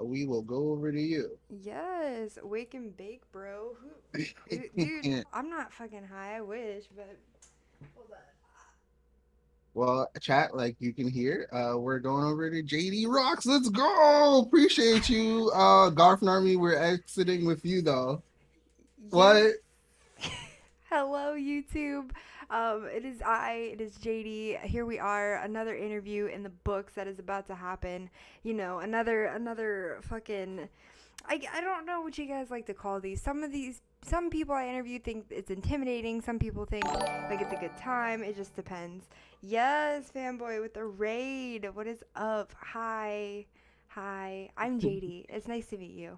we will go over to you. Yes, wake and bake, bro. Dude, I'm not fucking high. I wish, but hold Well, chat, like you can hear, we're going over to JD Rocks. Let's go. Appreciate you. Garfin Army, we're exiting with you though. on. Yes. What? Hello, YouTube. It is JD. Here we are, another interview in the books that is about to happen. You know, another fucking. I don't know what you guys like to call these. Some people I interview think it's intimidating. Some people think like it's a good time. It just depends. Yes, fanboy with the raid. What is up? Hi, hi. I'm JD. It's nice to meet you.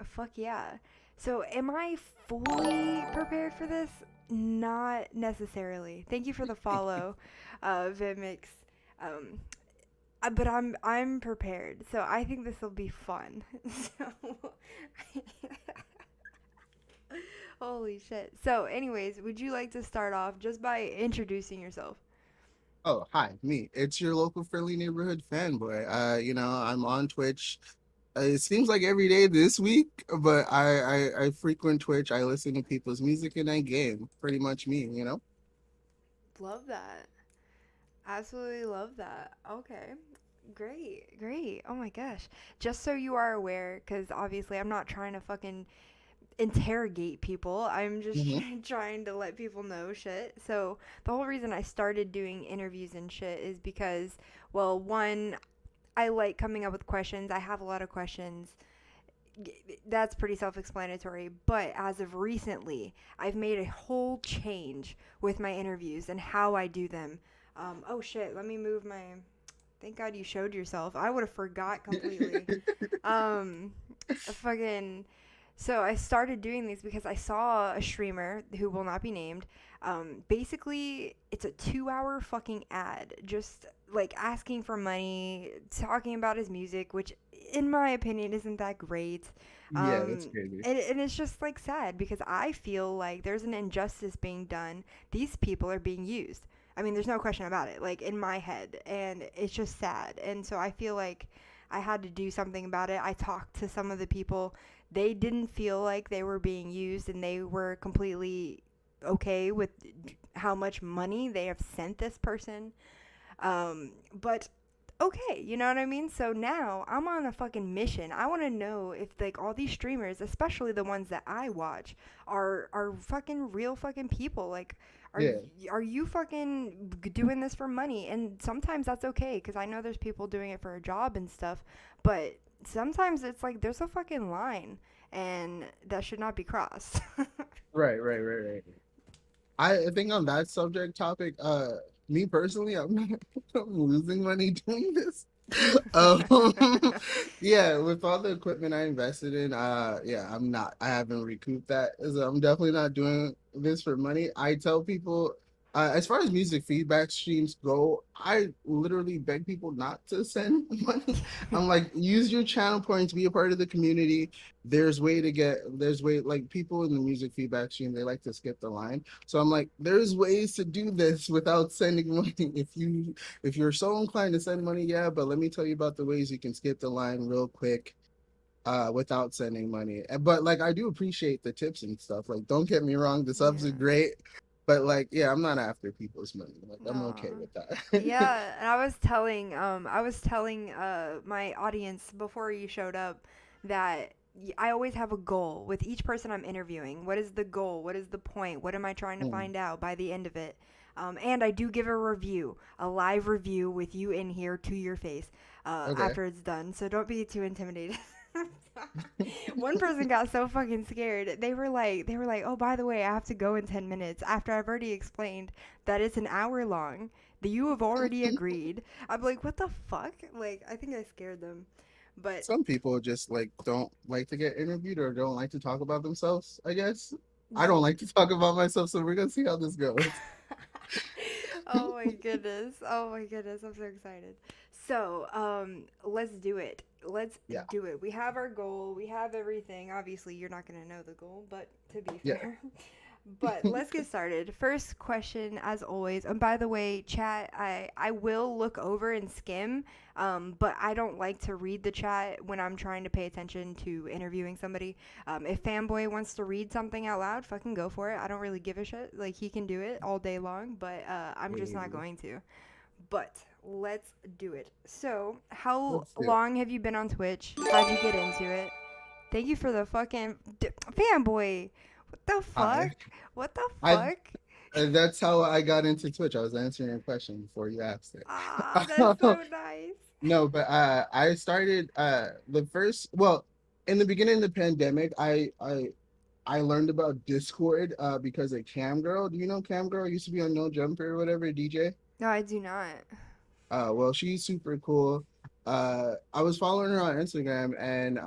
Fuck yeah. So, am I fully prepared for this? Not necessarily. Thank you for the follow, Vimix. Um, but I'm prepared, so I think this will be fun. So, holy shit. So, anyways, would you like to start off just by introducing yourself? Oh, hi, me. It's your local friendly neighborhood fanboy. I'm on Twitch. It seems like every day this week, but I frequent Twitch. I listen to people's music and I game. Pretty much me. Love that. Absolutely love that. Okay. Great, great. Oh my gosh. Just so you are aware, because obviously I'm not trying to fucking interrogate people. I'm just Hmm. trying to let people know shit. So the whole reason I started doing interviews and shit is because, well, one, I like coming up with questions. I have a lot of questions. That's pretty self-explanatory. But as of recently, I've made a whole change with my interviews and how I do them. Oh shit! Let me move my. Thank God you showed yourself. I would have forgot completely. Um, fucking so I started doing these because I saw a streamer who will not be named. Basically, it's a 2 hour fucking ad, just like asking for money, talking about his music, which in my opinion isn't that great. Yeah, that's crazy. And it's just like sad because I feel like there's an injustice being done. These people are being used. I mean, there's no question about it, like in my head, and it's just sad. And so I feel like I had to do something about it. I talked to some of the people. They didn't feel like they were being used and they were completely okay with how much money they have sent this person. But okay, you know what I mean? So now I'm on a fucking mission. I want to know if like all these streamers, especially the ones that I watch, are fucking real fucking people. Like Yeah. are you fucking doing this for money? And sometimes that's okay cuz I know there's people doing it for a job and stuff, but sometimes it's like there's a fucking line and that should not be crossed. Right. I think on that subject topic, me personally, I'm not I'm losing money doing this. Um, yeah, with all the equipment I invested in, yeah, I haven't recouped that. So I'm definitely not doing this for money. I tell people, as far as music feedback streams go, I literally beg people not to send money. I'm like, use your channel points, be a part of the community. There's way, like people in the music feedback stream, they like to skip the line. So I'm like, there's ways to do this without sending money. If you're so inclined to send money, yeah, but let me tell you about the ways you can skip the line real quick without sending money. But like I do appreciate the tips and stuff. Like don't get me wrong, the subs are Yeah. great, but like yeah, I'm not after people's money. Like I'm okay Aw. with that. Yeah, and I was telling my audience before you showed up that I always have a goal with each person I'm interviewing. What is the goal? What is the point? What am I trying to Mm, find out by the end of it? And I do give a review, a live review with you in here to your face okay. after it's done. So don't be too intimidated. One person got so fucking scared. They were like, "Oh, by the way, I have to go in 10 minutes." After I've already explained that it's an hour long, that you have already agreed. I'm like, "What the fuck?" Like, I think I scared them. But Some people just like don't like to get interviewed or don't like to talk about themselves, I guess. I don't y- like to talk about myself, so we're gonna see how this goes. oh my goodness. Oh my goodness. I'm so excited. So, let's do it. Let's Yeah, do it. We have our goal. We have everything. Obviously, you're not going to know the goal, but to be yeah. fair. But let's get started. First question, as always. And by the way, chat, I will look over and skim, but I don't like to read the chat when I'm trying to pay attention to interviewing somebody. If Fanboy wants to read something out loud, fucking go for it. I don't really give a shit. Like, he can do it all day long, but I'm just not Hey, going to. But let's do it. So, how let's do it. long have you been on Twitch? How'd you get into it? Thank you for the fucking Fanboy. What the Hi. fuck? What the I fuck? That's how I got into Twitch. I was answering your question before you asked Ah, that's it. so nice. No, but I started the first well in the beginning of the pandemic. I learned about Discord because of Cam Girl. Do you know Cam Girl? Used to be on No Jumper or whatever, DJ. No, I do not. Well, she's super cool. I was following her on Instagram, and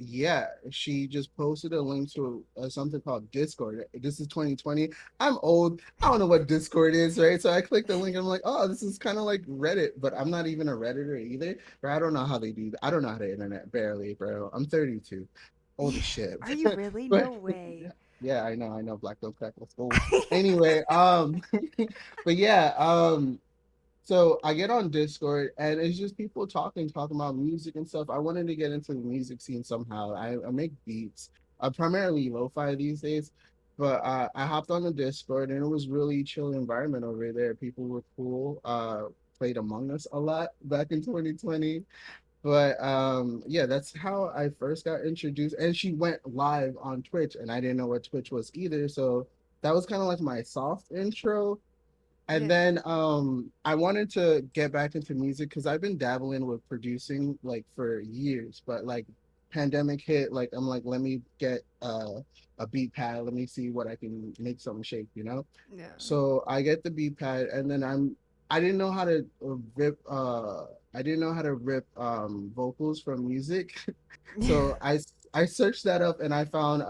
yeah, she just posted a link to something called Discord. This is 2020. I'm old. I don't know what Discord is, right? So I clicked the link. And I'm like, oh, this is kind of like Reddit, but I'm not even a Redditor either. But I don't know how they do that. I don't know how to internet barely, bro. I'm 32, old as shit. Are you really? But No way. yeah, I know. Black don't crack. Let's go. Anyway, but yeah, so I get on Discord and it's just people talking about music and stuff. I wanted to get into the music scene somehow. I make beats, primarily lo-fi these days, but I hopped on the Discord and it was really chill environment over there. People were cool. Played Among Us a lot back in 2020. But yeah, that's how I first got introduced. And she went live on Twitch and I didn't know what Twitch was either. So that was kind of like my soft intro. And Yeah. then I wanted to get back into music because I've been dabbling with producing like for years, but like pandemic hit, like I'm like, let me get a beat pad, let me see what I can make something shake, you know? Yeah. So I get the beat pad and then I didn't know how to rip I didn't know how to rip vocals from music. So I searched that up and I found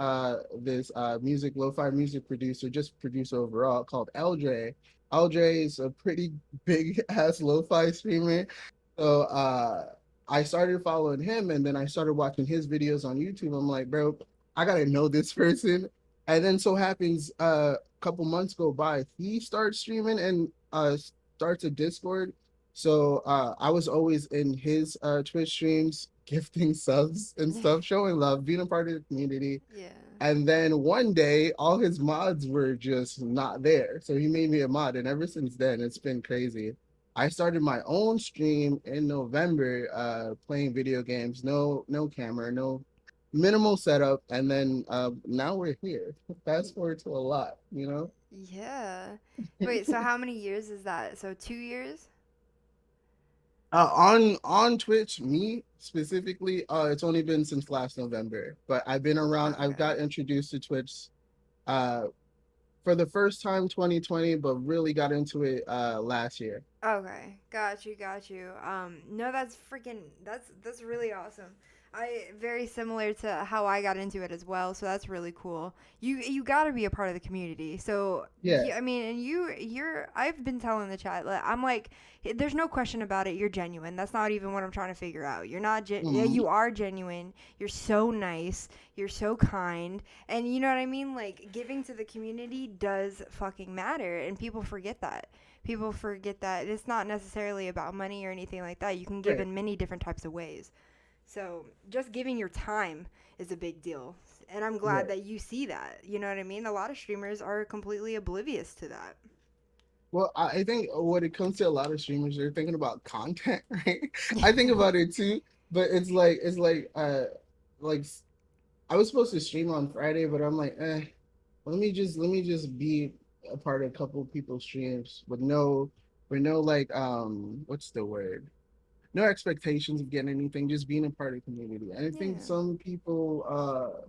this music lo-fi music producer, just producer overall called LJ. LJ is a pretty big ass lo-fi streamer. So I started following him and then I started watching his videos on YouTube. I'm like, bro, I gotta know this person. And then so happens a couple months go by, he starts streaming and starts a Discord. So I was always in his Twitch streams, gifting subs and stuff, showing love, being a part of the community. Yeah. And then one day, all his mods were just not there. So he made me a mod. And ever since then, it's been crazy. I started my own stream in November, playing video games, no camera, no minimal setup. And then now we're here. Fast forward to a lot, you know? Yeah. Wait, so how many years is that? So 2 years? On Twitch, me specifically, it's only been since last November, but I've been around. I've Okay. got introduced to Twitch uh for the first time 2020, but really got into it last year. Okay, got you, got you. No, that's freaking that's really awesome. I very similar to how I got into it as well, so that's really cool. You got to be a part of the community. So Yeah, yeah, I mean, and you're I've been telling the chat, I'm like, there's no question about it. You're genuine. That's not even what I'm trying to figure out. You're not yeah, mm, you are genuine. You're so nice. You're so kind, and you know what I mean. Like giving to the community does fucking matter, and people forget that it's not necessarily about money or anything like that. You can give right. in many different types of ways. So just giving your time is a big deal. And I'm glad Right. that you see that. You know what I mean? A lot of streamers are completely oblivious to that. Well, I think when it comes to a lot of streamers, they're thinking about content, right? I think about it too, but like I was supposed to stream on Friday, but I'm like, let me just be a part of a couple of people's streams with no like what's the word? No expectations of getting anything, just being a part of the community. And I think Yeah. some people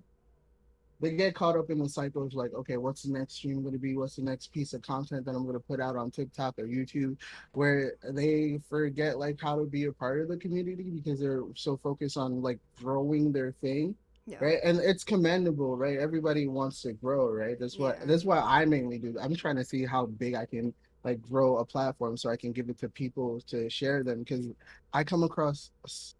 they get caught up in the cycle of like, okay, what's the next stream going to be? What's the next piece of content that I'm going to put out on TikTok or YouTube? Where they forget like how to be a part of the community because they're so focused on like growing their thing, Yeah. right? And it's commendable, right? Everybody wants to grow, right? Yeah. That's what I mainly do. I'm trying to see how big I can like grow a platform so I can give it to people to share them because I come across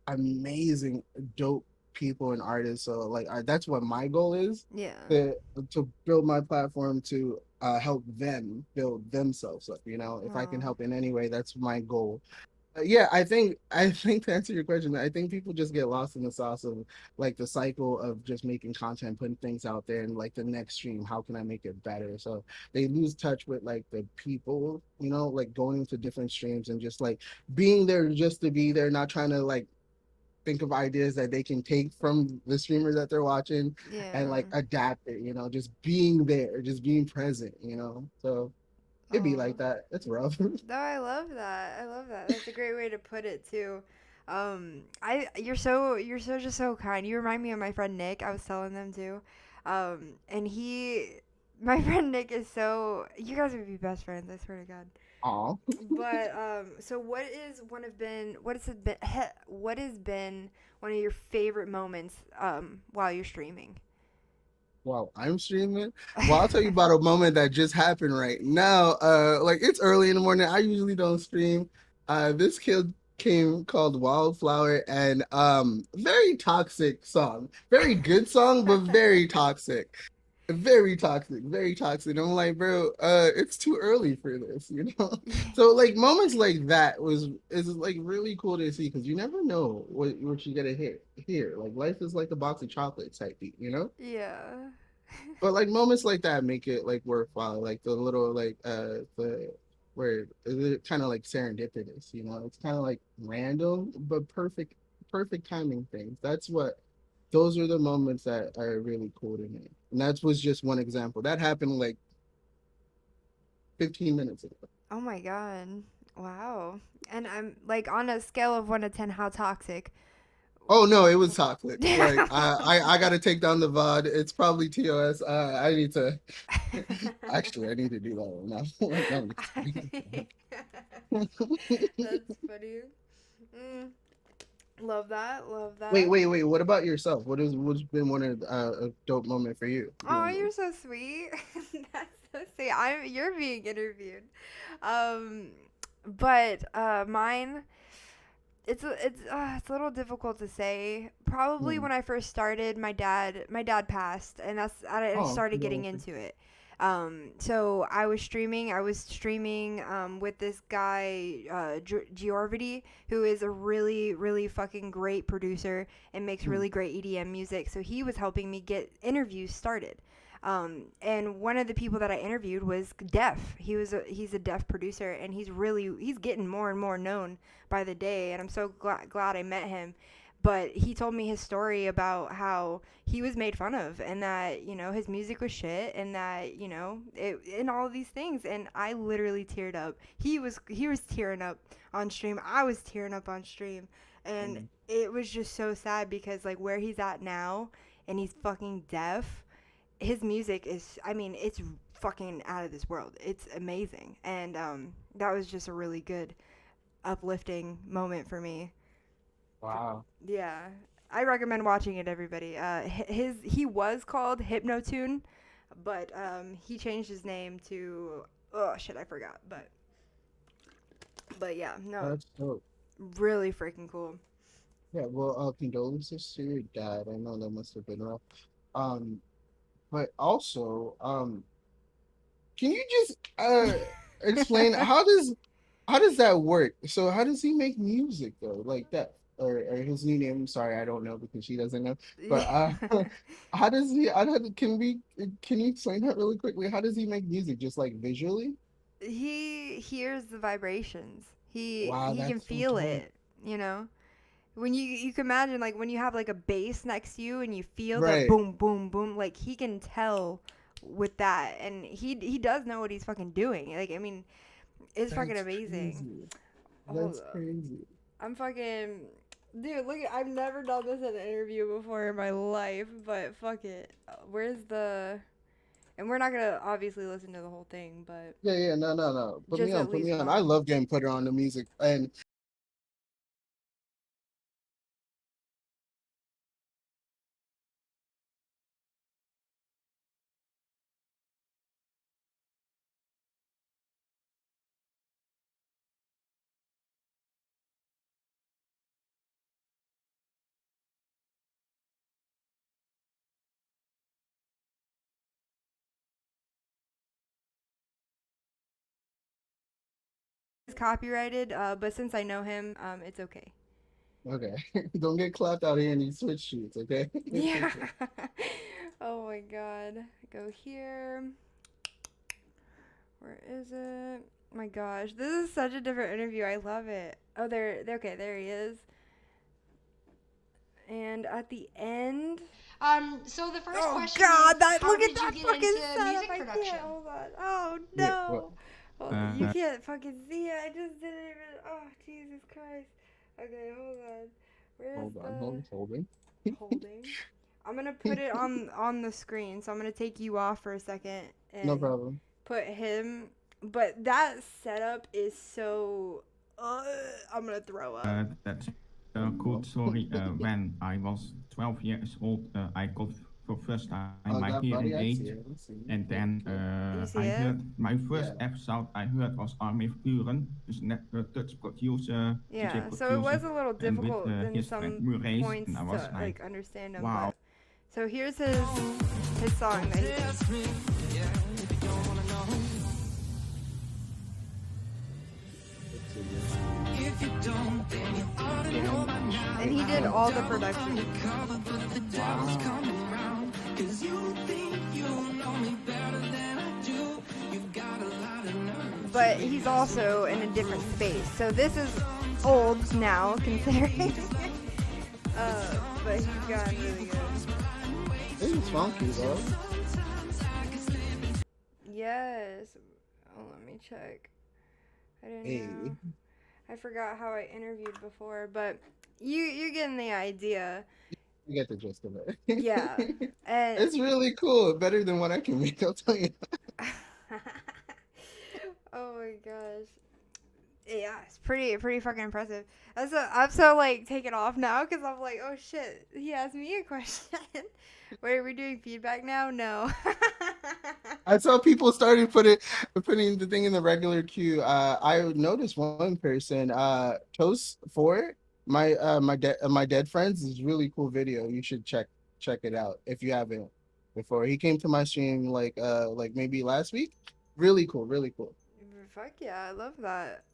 amazing, dope people and artists. So like that's what my goal is, Yeah. to build my platform to help them build themselves up. If I can Oh. help in any way, that's my goal. Yeah, I think to answer your question, I think people just get lost in the sauce of like the cycle of just making content, putting things out there, and like the next stream, how can I make it better? So they lose touch with like the people, like going into different streams and just like being there just to be there, not trying to like think of ideas that they can take from the streamer that they're watching and Yeah. like adapt it, just being there, just being present, So it'd be Oh. like that. It's rough. No, I love that. I love that. That's a great way to put it too. You're so just so kind. You remind me of my friend Nick. I was telling them too. And my friend Nick is so. You guys would be best friends. I swear to God. Aw. But so what has been one of your favorite moments while you're streaming? Wow, I'm streaming. Well, I'll tell you about a moment that just happened right now. Like it's early in the morning. I usually don't stream. This kid came called Wildflower and very toxic song. Very good song, but very toxic. Very toxic, very toxic. I'm like, bro, it's too early for this. So like moments like that is like really cool to see because you never know what you gotta hit here. Like life is like a box of chocolates type beat. Yeah. But like moments like that make it like worthwhile. Like the little like the where it's kind of like serendipitous. It's kind of like random but perfect timing things. Those are the moments that are really cool to me. And that was just one example. That happened like 15 minutes ago. Oh my god. Wow. And I'm like on a scale of 1 to 10 how toxic. Oh no, it was toxic. Like I gotta take down the VOD. It's probably TOS. I need to actually I need to do that right now. Like, no, I'm just kidding. That's funny. Mm, love that. Love Wait, that. wait, wait. What about yourself? What's been one of a dope moment for you? Oh, you're so sweet. That's so sweet. You're being interviewed. Um, but mine, it's a little difficult to say. Probably Hmm. when I first started, my dad passed, and I Oh, started getting condolences. into it. So I was streaming with this guy Giorvity, who is a really really fucking great producer and makes Hmm. really great EDM music. So he was helping me get interviews started. And one of the people that I interviewed was deaf. He's a deaf producer, and he's getting more and more known by the day, and I'm so glad I met him. But he told me his story about how he was made fun of, and that his music was shit, and that and all of these things. And I literally teared up. He was tearing up on stream. I was tearing up on stream, and Hmm. it was just so sad because like where he's at now, and he's fucking deaf. His music is, I mean, it's fucking out of this world. It's amazing, and that was just a really good uplifting moment for me. For, Wow. yeah, I recommend watching it, everybody. He was called Hypnotune, but he changed his name to, oh shit, I forgot. But yeah, no, That's dope. really freaking cool. Yeah, well, condolences to your dad. I know that must have been rough. Um, but also, can you just explain how does that work? So how does he make music though, like that? Or his new name? Sorry, I don't know because she doesn't know. But how does he? I don't, can you explain that really quickly? How does he make music? Just like visually? He hears the vibrations. Wow, He can that's so feel dope. it. You know. When you can imagine like when you have like a bass next to you and you feel the Right. boom boom boom, like he can tell with that, and he does know what he's fucking doing. Like, I mean, it's fucking That's amazing. crazy. Hold That's up. crazy. I'm fucking dude, look at, I've never done this in an interview before in my life, but fuck it. Where's the and we're not gonna obviously listen to the whole thing, but Yeah, yeah, no, no, no. Put me just on, at put me least on. I one. love getting put on the music, and copyrighted, but since I know him, it's okay. Okay. Don't get clapped out here in these Switch shoots, okay? It's Yeah. okay. Oh my god. Go here. Where is it? My gosh, this is such a different interview. I love it. Oh, okay, there he is. And at the end, So the first oh question god, is, that how look at did you that get fucking into setup. music I can't. production? Hold on. Oh Wait, what? no. Hold on. You can't fucking see it. I just didn't even. Oh Jesus Christ. Okay, hold on. Where's Hold on, the holding. holding? I'm gonna put it on the screen. So I'm gonna take you off for a second No and problem. put him. But that setup is so. I'm gonna throw up. That's a cool story. When I was 12 years old, I got for first time Oh, my that hearing buddy, I see aid. it. I see it. And Yep, then yep. You see I it? heard my first Yeah. episode I heard was Army Buren, dus net Dutch producer, DJ Yeah, so it producer, was a little and with difficult in his friend some Murray's, points and I was to like, like understand him, wow. but so here's his song that he Let's see here. and he did all the production. But he's also in a different space. So this is old now considering. But he's gotten really good. This is funky, though. Yes. Oh, let me check. I didn't Hey. know. I forgot how I interviewed before, but you're getting the idea. You get the gist of it. Yeah. And It's really cool. Better than what I can make, I'll tell you. oh my gosh. Yeah, it's pretty fucking impressive. I'm so like taken off now because I'm like, oh shit, he asked me a question. Wait, are we doing feedback now? No. I saw people started putting the thing in the regular queue. I noticed one person, Toast 4, my dead friends is really cool video. You should check it out if you haven't before. He came to my stream like maybe last week. Really cool, really cool. Fuck yeah, I love that.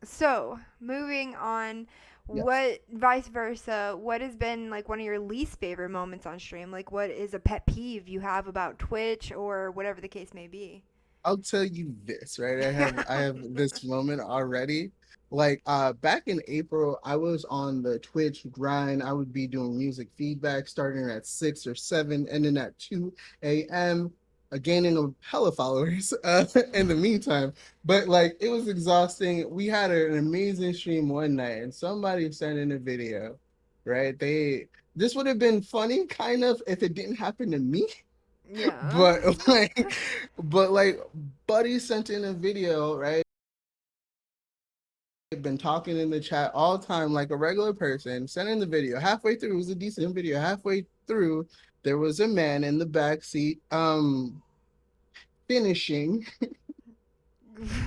So moving on, Yes. what vice versa? What has been like one of your least favorite moments on stream? Like, what is a pet peeve you have about Twitch or whatever the case may be? I'll tell you this, right? I have this moment already. Like back in April, I was on the Twitch grind. I would be doing music feedback starting at 6 or 7, ending at 2 a.m. Gaining a hella followers in the meantime. But like it was exhausting. We had an amazing stream one night and somebody sent in a video, right? This would have been funny kind of if it didn't happen to me. Yeah. But like Buddy sent in a video, right? Been talking in the chat all time like a regular person, sent in the video. Halfway through, it was a decent video. Halfway through, there was a man in the back seat, finishing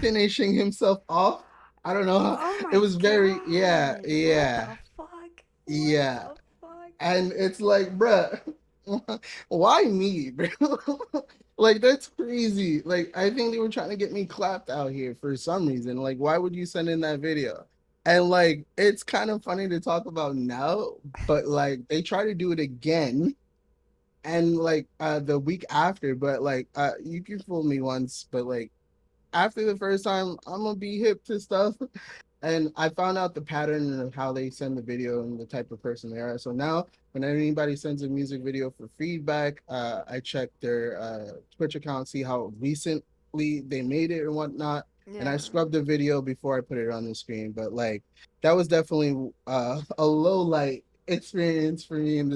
finishing himself off. I don't know how Oh it my was very, yeah, god. yeah, What the fuck? yeah. What the fuck? And it's like, bruh, why me, bro? Like, that's crazy. Like, I think they were trying to get me clapped out here for some reason. Like, why would you send in that video? And like, it's kind of funny to talk about now, but like, they try to do it again, and like, the week after. But like, you can fool me once, but like, after the first time, I'm gonna be hip to stuff. And I found out the pattern of how they send the video and the type of person they are. So now, when anybody sends a music video for feedback, I check their Twitch account, see how recently they made it and whatnot, and I Yeah. scrub the video before I put it on the screen. But like, that was definitely a low light experience for me in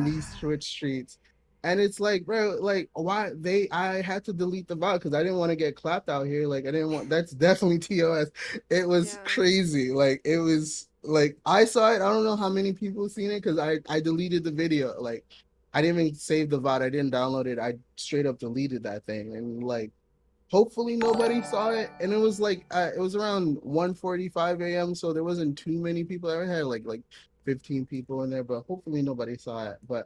these Twitch streets. And it's like, bro, like why I had to delete the VOD because I didn't want to get clapped out here. Like I didn't want that's definitely TOS. It was Yeah. crazy. Like it was like I saw it. I don't know how many people seen it because I deleted the video. Like I didn't even save the VOD. I didn't download it. I straight up deleted that thing. And like hopefully nobody saw it. And it was around 1:45 a.m. So there wasn't too many people. I had like 15 people in there, but hopefully nobody saw it. But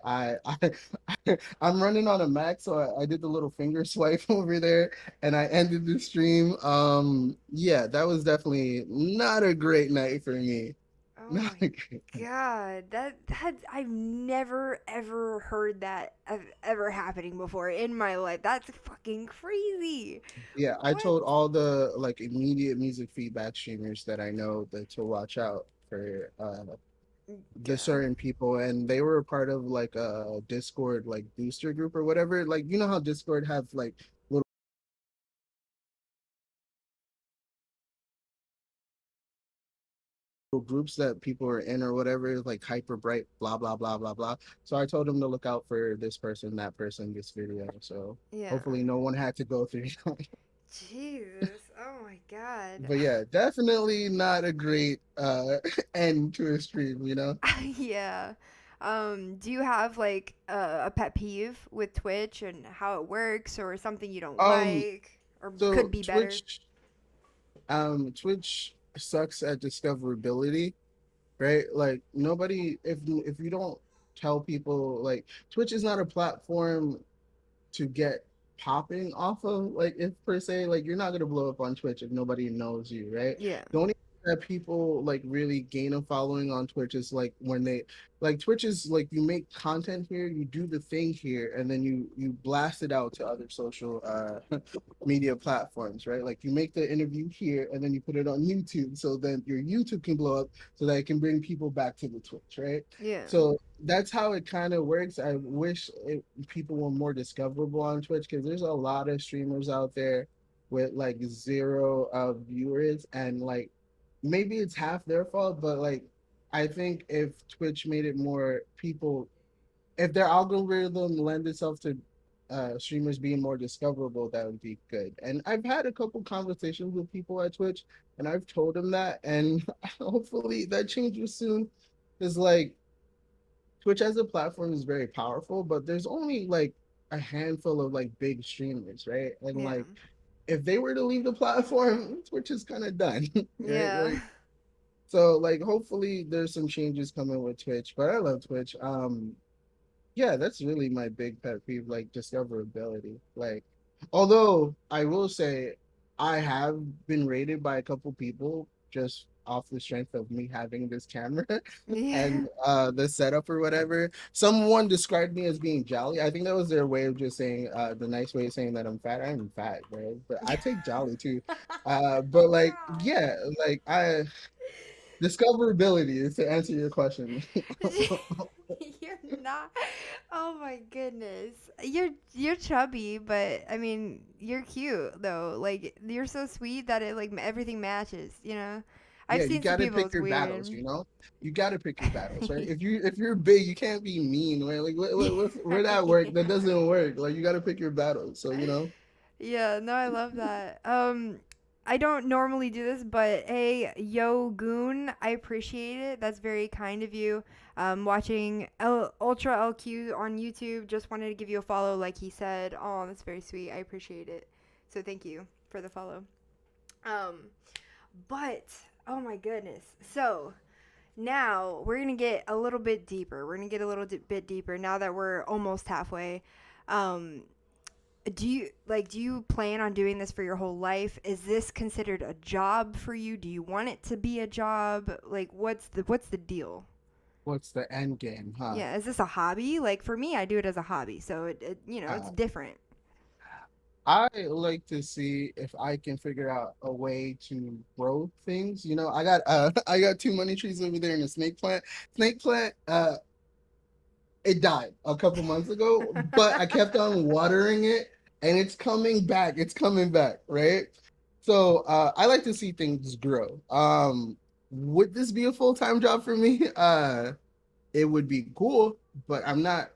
I'm running on a Mac, so I did the little finger swipe over there, and I ended the stream. Yeah, that was definitely not a great night for me. Oh Not my a great night. god, that I've never ever heard that ever happening before in my life. That's fucking crazy. Yeah, I What? told all the like immediate music feedback streamers that I know that to watch out for the Yeah. certain people, and they were a part of like a Discord like booster group or whatever. Like you know how Discord have like little groups that people are in or whatever, like hyper bright, blah blah blah blah blah. So I told them to look out for this person, that person, this video. So Yeah. hopefully no one had to go through. Jesus. Oh my god. But yeah, definitely not a great end to a stream, you know. Yeah. Do you have like a pet peeve with Twitch and how it works or something you don't Um, like or could so be better? Twitch sucks at discoverability, right? Like nobody, if you don't tell people, like Twitch is not a platform to get popping off of, like if per se, like you're not gonna blow up on Twitch if nobody knows you, right? Yeah. The only that people like really gain a following on Twitch is like when they like Twitch is like you make content here, you do the thing here, and then you blast it out to other social media platforms, right? Like you make the interview here and then you put it on YouTube so then your YouTube can blow up so that it can bring people back to the Twitch, right? Yeah. So that's how it kind of works. I wish people were more discoverable on Twitch because there's a lot of streamers out there with like zero viewers, and like maybe it's half their fault, but like I think if Twitch made it more people, if their algorithm lend itself to streamers being more discoverable, that would be good. And I've had a couple conversations with people at Twitch, and I've told them that, and hopefully that changes soon. Because like Twitch as a platform is very powerful, but there's only like a handful of like big streamers, right? And Yeah. like if they were to leave the platform, Twitch is kind of done, right? Yeah. Like so, like hopefully there's some changes coming with Twitch, but I love Twitch. Yeah, that's really my big pet peeve, like discoverability. Like, although I will say I have been rated by a couple people just off the strength of me having this camera Yeah. and the setup or whatever. Someone described me as being jolly. I think that was their way of just saying the nice way of saying that I'm fat. I'm fat, bro. But I take jolly too. But Oh like, god. yeah, like I discoverability is to answer your question. You're not. Oh my goodness. You're chubby, but I mean, you're cute though. Like you're so sweet that it like everything matches, you know? I've Yeah, you seen some got to people pick it's your battles, weird. you know? You got to pick your battles, right? If you're big, you can't be mean, right? Like where that work, that doesn't work. Like you got to pick your battles. So, you know, Yeah, no, I love that. I don't normally do this, but hey, yo, Goon, I appreciate it. That's very kind of you. Watching Ultra LQ on YouTube, just wanted to give you a follow, like he said. Oh, that's very sweet. I appreciate it. So thank you for the follow. Um, but oh my goodness. So now we're gonna get a little bit deeper. We're gonna get a little bit deeper now that we're almost halfway. Um, do you plan on doing this for your whole life? Is this considered a job for you? Do you want it to be a job? Like what's the deal? what's the end game, huh? Yeah, is this a hobby? Like for me, I do it as a hobby, so it's Uh, different. I like to see if I can figure out a way to grow things. You know, I got I got too many trees over there in the snake plant. Snake plant, it died a couple months ago, but I kept on watering it and it's coming back. It's coming back, right? So I like to see things grow. Would this be a full-time job for me? It would be cool, but I'm not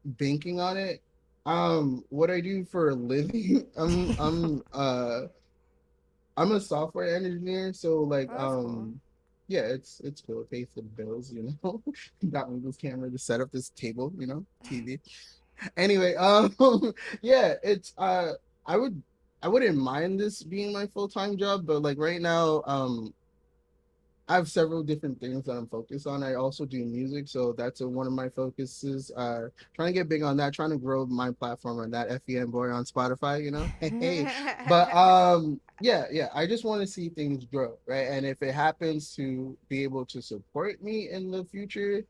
banking on it. What I do for a living, I'm a software engineer, so like Oh, that's cool. yeah, it's cool. It pays the bills, you know. Got me this camera to set up this table, you know, TV. Anyway, yeah, it's I would I wouldn't mind this being my full-time job, but like right now, I have several different things that I'm focused on. I also do music, so that's one of my focuses. Trying to get big on that, trying to grow my platform on that. Fvnboy on Spotify, you know. Hey, but yeah, yeah. I just want to see things grow, right? And if it happens to be able to support me in the future,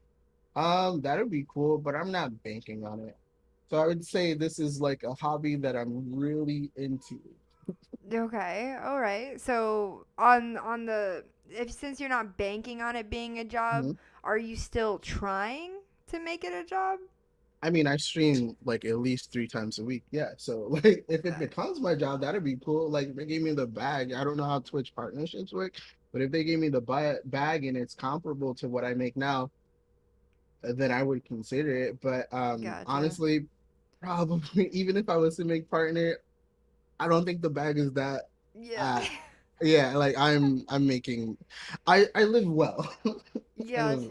that would be cool. But I'm not banking on it. So I would say this is like a hobby that I'm really into. Okay, all right. So on the if since you're not banking on it being a job, Mhm. are you still trying to make it a job? I mean, I stream like at least 3 times a week. Yeah. So like if it Uh, becomes my job, that'd be cool. Like if they gave me the bag. I don't know how Twitch partnerships work, but if they gave me the bag and it's comparable to what I make now, then I would consider it. But Gotcha. honestly, probably even if I was to make partner, I don't think the bag is that Yeah. uh yeah, like I'm making I live well. I live well. Gotcha.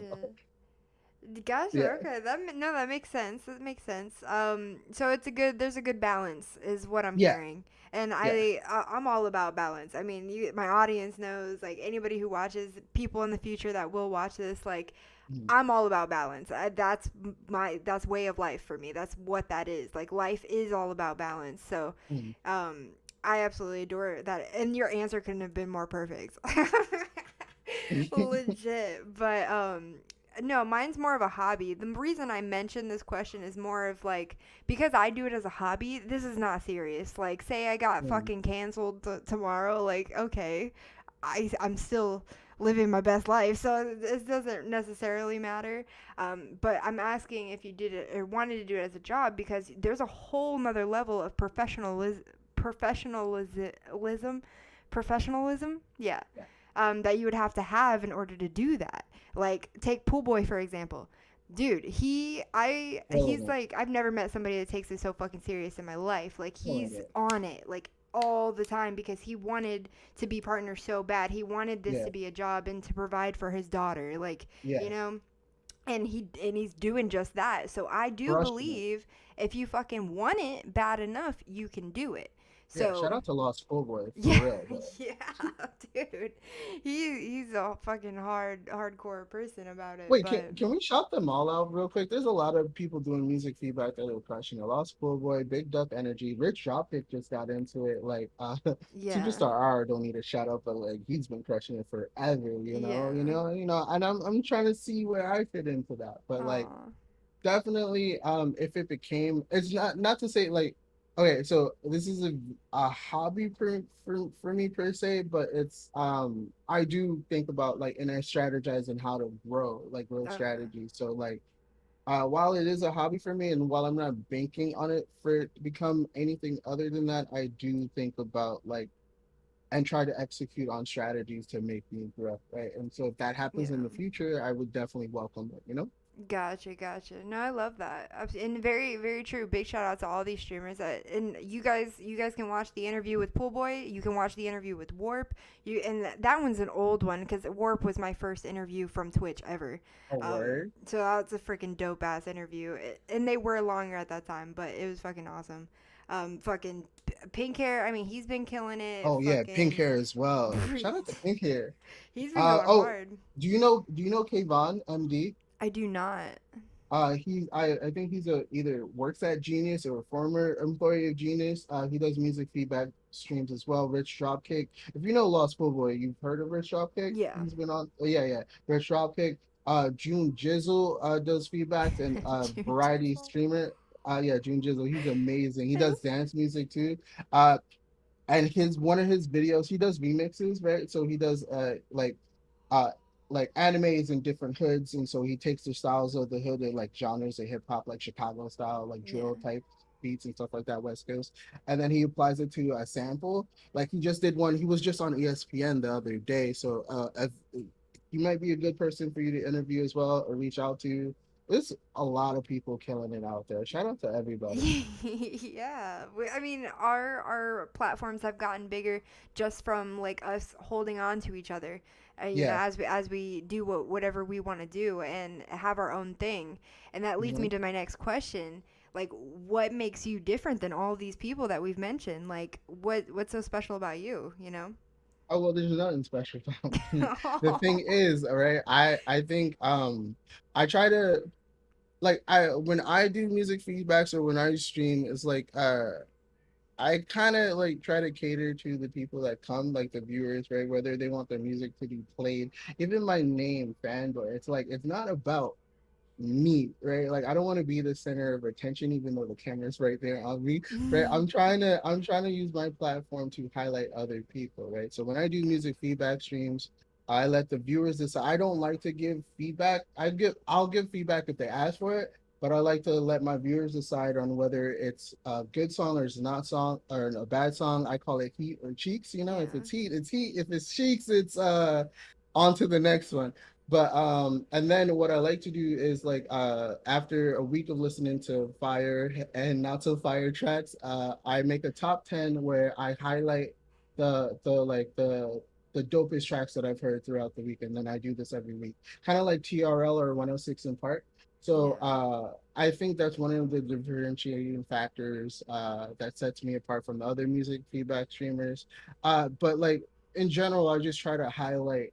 Gotcha. Yeah. Okay. No, that makes sense. That makes sense. So there's a good balance, is what I'm Yeah. hearing, and Yeah. I'm all about balance. I mean, my audience knows, like anybody who watches, people in the future that will watch this, like Mhm. I'm all about balance. That's way of life for me. That's what that is. Like life is all about balance. So, Mhm. um, I absolutely adore that. And your answer couldn't have been more perfect. Legit. But no, mine's more of a hobby. The reason I mentioned this question is more of like because I do it as a hobby. This is not serious. Like, say I got Mhm. fucking canceled tomorrow. Like, okay, I'm still living my best life, so this doesn't necessarily matter. But I'm asking if you did it or wanted to do it as a job because there's a whole nother level of professionalism, professionalism. Yeah, Yeah. that you would have in order to do that. Like take Pool Boy for example. Dude, Oh he's my, like I've never met somebody that takes it so fucking serious in my life. Like oh my he's God. on it like all the time because he wanted to be partners so bad. He wanted this Yeah. to be a job and to provide for his daughter. Like, Yeah. you know, and he's doing just that. So I do Crushing it. believe if you fucking want it bad enough, you can do it. Yeah, shout So out to Lost Schoolboy for yeah, real, bro. yeah, dude. He's a fucking hardcore person about it, Wait, but can we shout them all out real quick? There's a lot of people doing music feedback that are crushing it. Lost Schoolboy, Big Duck Energy, Rich Dropkick just got into it. Like yeah. Superstar R don't need a shout out, but like he's been crushing it forever, Yeah. and I'm trying to see where I fit into that. But like Aw. definitely if it became it's not to say like okay so this is a hobby for me per se but it's I do think about like and I strategize on how to grow Okay. strategies so like while it is a hobby for me and while I'm not banking on it for it to become anything other than that I do think about like and try to execute on strategies to make me grow right and so if that happens in Yeah. the future I would definitely welcome it Gotcha, gotcha. No, I love that. And very, very true. Big shout out to all these streamers. And you guys can watch the interview with Pool Boy. You can watch the interview with Warp. And that one's an old one because Warp was my first interview from Twitch ever. a word. So that's a freaking dope ass interview. And they were longer at that time, but it was fucking awesome. Fucking Pink Hair. I mean, he's been killing it. Oh yeah, pink Fucking, hair as well. Shout out to pink hair. he's been going Oh, hard. do you know Kayvon MD? I do not. I think he's a either works at Genius or a former employee of Genius. He does music feedback streams as well. Rich Dropkick. If you know Lost Schoolboy, you've heard of Rich Dropkick. Yeah. He's been on. Oh yeah, yeah. Rich Dropkick. June Jizzle does feedbacks and June variety Jizzle. streamer. Yeah, June Jizzle. He's amazing. He does dance music too. Uh, and his one of his videos he does remixes right so he does uh like animes in different hoods and so he takes the styles of the hood and like genres of hip-hop like Chicago style like Yeah. drill type beats and stuff like that West Coast and then he applies it to a sample like he just did one he was just on ESPN the other day so he might be a good person for you to interview as well or reach out to there's a lot of people killing it out there shout out to everybody. Yeah. I mean, our platforms have gotten bigger just from like us holding on to each other. You know, Yeah. as we do whatever we want to do and have our own thing. And that leads me Mhm. to my next question. Like, what makes you different than all these people that we've mentioned? Like, what's so special about you? You know? Oh well, there's nothing special about me. The thing is, all right, I think I try to like I when I do music feedbacks or when I stream, it's like I kind of like try to cater to the people that come, like the viewers, right? Whether they want their music to be played. Even my name, Fanboy, it's like it's not about me, right? Like I don't want to be the center of attention, even though the camera's right there on me, right? I'm trying to use my platform to highlight other people, right? So when I do music feedback streams, I let the viewers decide. I don't like to give feedback. I'll give feedback if they ask for it, but I like to let my viewers decide on whether it's a good song or it's not song or a bad song. I call it heat or cheeks. You know, if Yeah. it's heat, it's heat. If it's cheeks, it's on to the next one. But and then what I like to do is like after a week of listening to fire and not so fire tracks, I make a top 10 where I highlight the dopest tracks that I've heard throughout the week, and then I do this every week. Kind of like TRL or 106 in Park. So Yeah. I think that's one of the differentiating factors that sets me apart from the other music feedback streamers. But like in general, I just try to highlight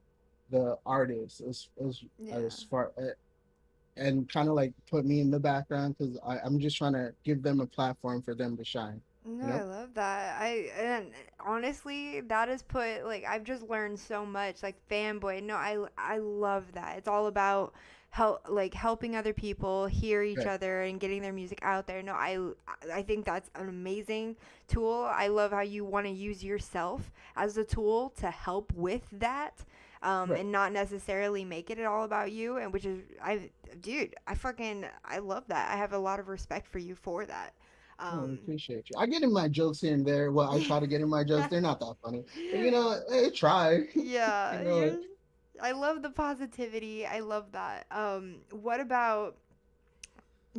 the artist Yeah. as far and kind of like put me in the background because I'm just trying to give them a platform for them to shine. No, You I know? love that. And honestly, that is put like I've just learned so much. Like fanboy. No, I love that. It's all about helping other people hear each Right. other and getting their music out there. No, I think that's an amazing tool. I love how you want to use yourself as a tool to help with that. Right. And not necessarily make it all about you, and which is dude, I love that. I have a lot of respect for you for that. Oh, I Um, appreciate you. I get in my jokes here and there. Well, I try to get in my jokes. They're not that funny, but you know, I try. You yeah, know, like, I love the positivity. I love that. What about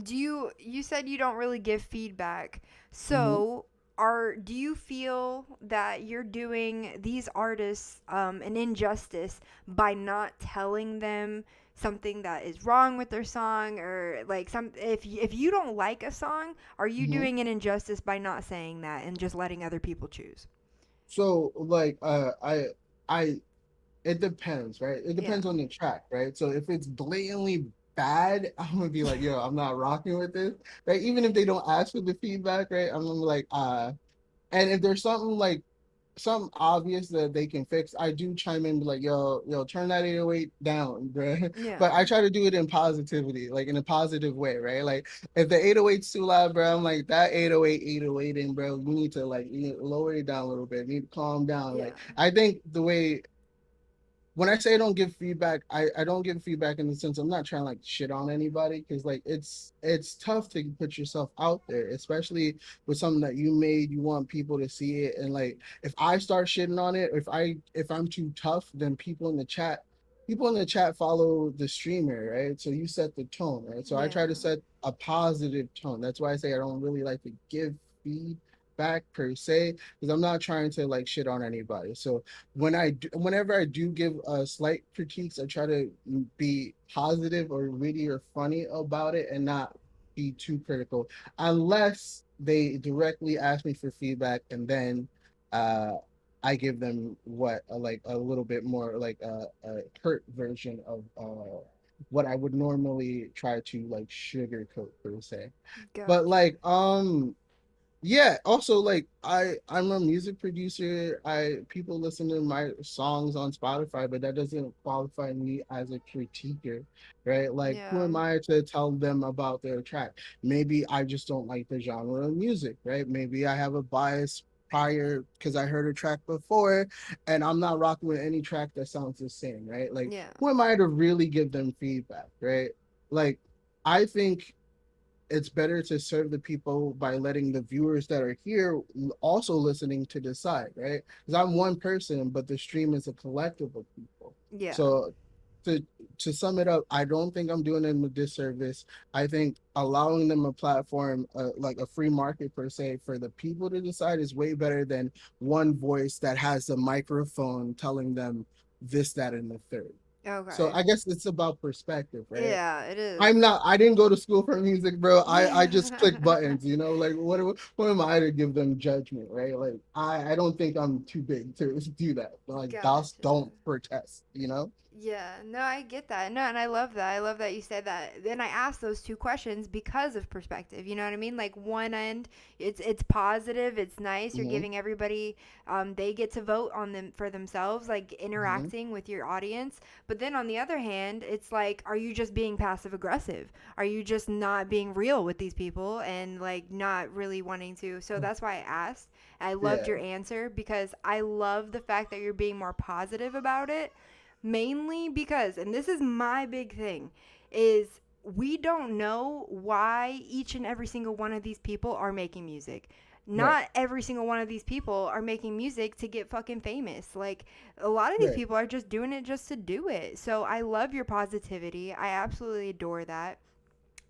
you said you don't really give feedback. mhm. So, do you feel that you're doing these artists an injustice by not telling them something that is wrong with their song, or like some if you don't like a song, are you Mhm. doing an injustice by not saying that and just letting other people choose? So like, I it depends, right? It Yeah. depends on the track, right? So if it's blatantly bad, I'm gonna be like, yo, I'm not rocking with this, right? Even if they don't ask for the feedback, right? I'm gonna be like, and if there's something obvious that they can fix, I do chime in, be like, yo, turn that 808 down, bro. Yeah. But I try to do it in positivity, like in a positive way, right? Like if the 808's too loud, bro, I'm like that 808 in, bro. You need to like lower it down a little bit. You need to calm down. Yeah. Like I think the way when I say I don't give feedback, I don't give feedback in the sense I'm not trying to like shit on anybody because like it's tough to put yourself out there, especially with something that you made. You want people to see it, and like if I start shitting on it, if I'm too tough, then people in the chat follow the streamer, right? So you set the tone, right? So I try to Yeah. set a positive tone. That's why I say I don't really like to give feedback per se because I'm not trying to like shit on anybody. So whenever I do give slight critiques, I try to be positive or witty or funny about it and not be too critical, unless they directly ask me for feedback and then uh, I give them what like a little bit more like a hurt version of what I would normally try to like sugarcoat per se. But Gotcha. like yeah, also like I'm a music producer. I people listen to my songs on Spotify, but that doesn't qualify me as a critiquer, right? Like who Yeah. am I to tell them about their track? Maybe I just don't like the genre of music, right? Maybe I have a bias prior because I heard a track before and I'm not rocking with any track that sounds the same, right? Like Yeah. who am I to really give them feedback, right? Like I think it's better to serve the people by letting the viewers that are here also listening to decide, right? Because I'm one person, but the stream is a collective of people. Yeah. So to to sum it up, I don't think I'm doing them a disservice. I think allowing them a platform, like a free market per se, for the people to decide is way better than one voice that has the microphone telling them this, that, and the third. So Okay. I guess it's about perspective, right? Yeah, it is. I didn't go to school for music, bro. I just click buttons, you know, like what am I to give them judgment, right? Like I don't think I'm too big to do that. Like thus Gotcha. don't protest, you know? Yeah, no, I get that. No, and I love that. I love that you said that. Then I asked those two questions because of perspective. You know what I mean? Like one end, it's positive, it's nice. You're Hmm. giving everybody, they get to vote on them for themselves, like Hmm. interacting with your audience. But then on the other hand, it's like, are you just being passive aggressive? Are you just not being real with these people and like not really wanting to? So that's why I asked. I loved Yeah, your answer because I love the fact that you're being more positive about it, mainly because, and this is my big thing, is we don't know why each and every single one of these people are making music. right, Not every single one of these people are making music to get fucking famous. Like, a lot of these right. people are just doing it just to do it. So I love your positivity. I absolutely adore that.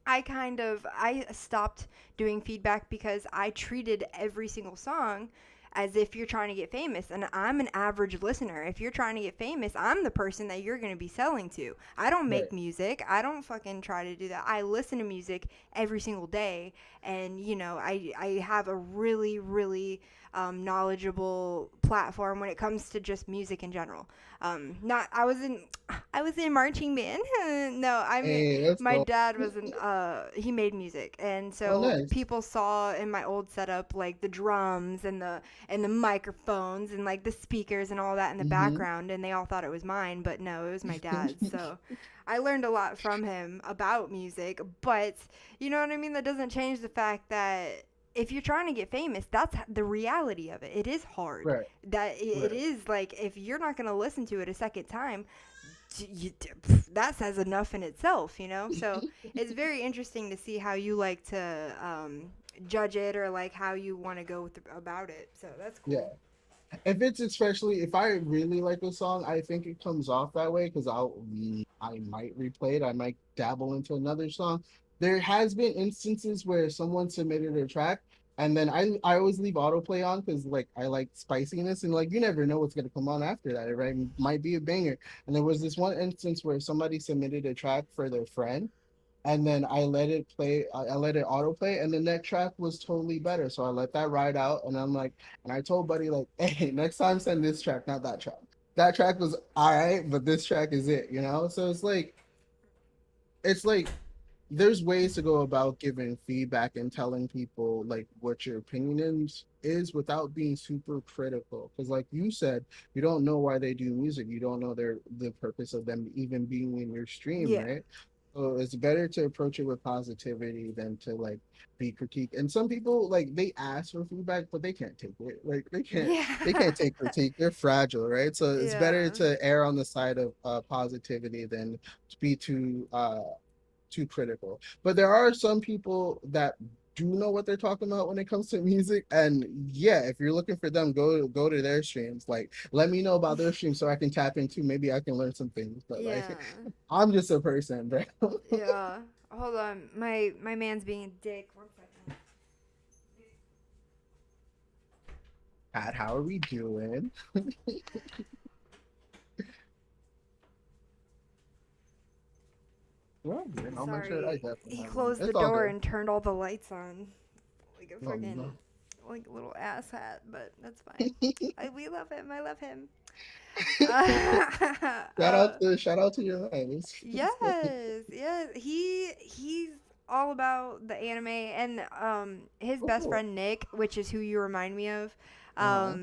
I stopped doing feedback because I treated every single song as if you're trying to get famous, and I'm an average listener. If you're trying to get famous, I'm the person that you're going to be selling to. I don't Right. make music. I don't fucking try to do that. I listen to music every single day, and I have a really knowledgeable platform when it comes to just music in general. Not I was in marching band. No, Hey, let's my go. dad was an he made music, and Oh, so nice. people saw in my old setup like the drums and the microphones and like the speakers and all that in the Hmm. background, and they all thought it was mine, but no, it was my dad's. So I learned a lot from him about music, but you know what I mean, that doesn't change the fact that if you're trying to get famous, that's the reality of it. It is hard. Right, That it right. is like, if you're not going to listen to it a second time, you, that says enough in itself, you know? So it's very interesting to see how you like to judge it, or like how you want to go about it. So that's Yeah. cool. If it's especially if I really like a song, I think it comes off that way because I might replay it. I might dabble into another song. There has been instances where someone submitted a track and then I always leave autoplay on because like I like spiciness and like you never know what's gonna come on after that. Right? It might be a banger. And there was this one instance where somebody submitted a track for their friend and then I let it play. I let it autoplay, and the next track was totally better. So I let that ride out, and I'm like, and I told Buddy like, hey, next time send this track, not that track. That track was all right, but this track is it, you know. So it's like there's ways to go about giving feedback and telling people like what your opinion is without being super critical. Because like you said, you don't know why they do music. You don't know the purpose of them even being in your stream, Yeah. right? So it's better to approach it with positivity than to like be critique. And some people like they ask for feedback, but they can't take it. Like they Yeah. can't take critique. They're fragile, right? So it's better Yeah. to err on the side of positivity than to be too critical. But there are some people that do know what they're talking about when it comes to music. And yeah, if you're looking for them, go to their streams. Like let me know about their streams so I can tap into. Maybe I can learn some things. But like Yeah. I'm just a person, bro. Yeah. Hold on. My man's being a dick. 1 second. Pat, how are we doing? Well, good. I'll make sure I Sorry. definitely He have one. closed the It's all door good. and turned all the lights on. Like a Oh, fucking, no. like a little ass hat, but that's fine. We love him. I love him. uh, Shout out to your man. yes, yes. He's all about the anime, and his Oh, best cool. friend Nick, which is who you remind me of. Uh-huh.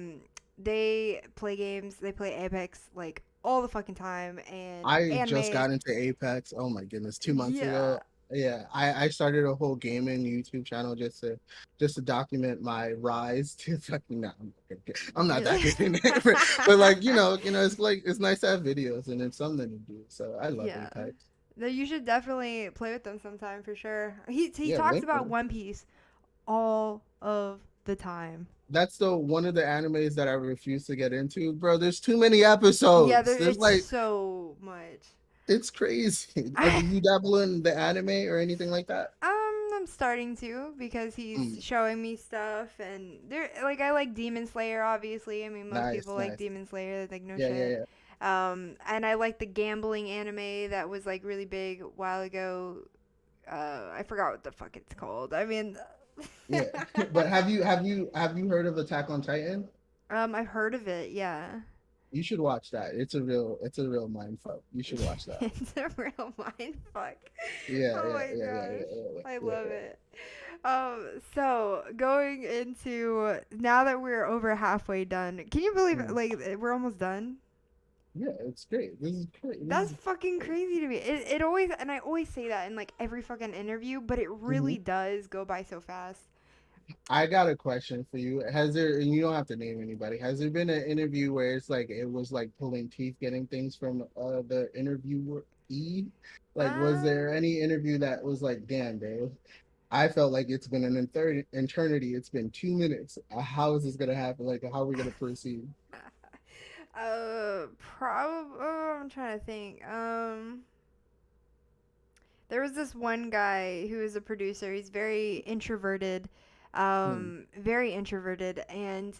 They play games. They play Apex like all the fucking time, and I just anime. got into Apex. Oh my goodness, 2 months Yeah, ago. Yeah, I started a whole gaming YouTube channel just to document my rise to fucking no, I'm not yeah, that good in it, but like it's like it's nice to have videos and it's something to do. So I love yeah. Apex. No, you should definitely play with them sometime for sure. He Yeah, talks link about it. One Piece all of the time. That's the one of the animes that I refuse to get into, bro. There's too many Yeah, episodes. there There's it's like so much. it's crazy. Do you dabble in the anime or anything like that? I'm starting to because he's Mm, showing me stuff, and there, like, I like Demon Slayer, obviously. I mean, most nice, people like nice. Demon Slayer, like no Yeah, yeah, shit. yeah. And I like the gambling anime that was like really big a while ago. I forgot what the fuck it's called. I mean, Yeah. But have you heard of Attack on Titan? I've heard of it. Yeah. You should watch that. It's a real mind fuck. You should watch that. It's a real mind fuck. Yeah, Oh yeah, my yeah, yeah, gosh. yeah, I yeah, love yeah. it. So going into now that we're over halfway done, can you believe it? Mm. Like we're almost done? Yeah, it's great. This is great. This That's is fucking crazy to me. It always, and I always say that in like every fucking interview, but it Mhm. really does go by so fast. I got a question for you. Has there, and you don't have to name anybody, has there been an interview where it's like it was like pulling teeth getting things from the interviewer E? Like, was there Um, any interview that was like, damn, bro, I felt like it's been an eternity. It's been 2 minutes. How is this gonna happen? Like, how are we gonna proceed? probably. Oh, I'm trying to think. There was this one guy who was a producer. He's Hmm. very introverted, and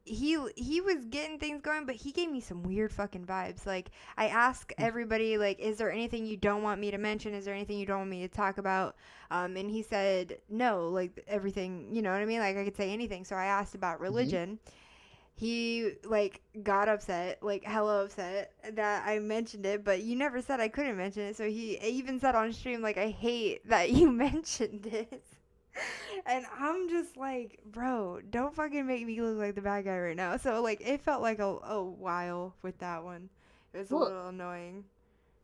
he was getting things going, but he gave me some weird fucking vibes. Like I ask everybody, like, is there anything you don't want me to mention? Is there anything you don't want me to talk about? And he said no, like everything. You know what I mean? Like I could say anything. So I asked about Hmm. religion. He like got upset, like hella upset that I mentioned it, but you never said I couldn't mention it. So he even said on stream like I hate that you mentioned it. And I'm just like, bro, don't fucking make me look like the bad guy right now. So like it felt like a while with that one. It was a Well, little annoying.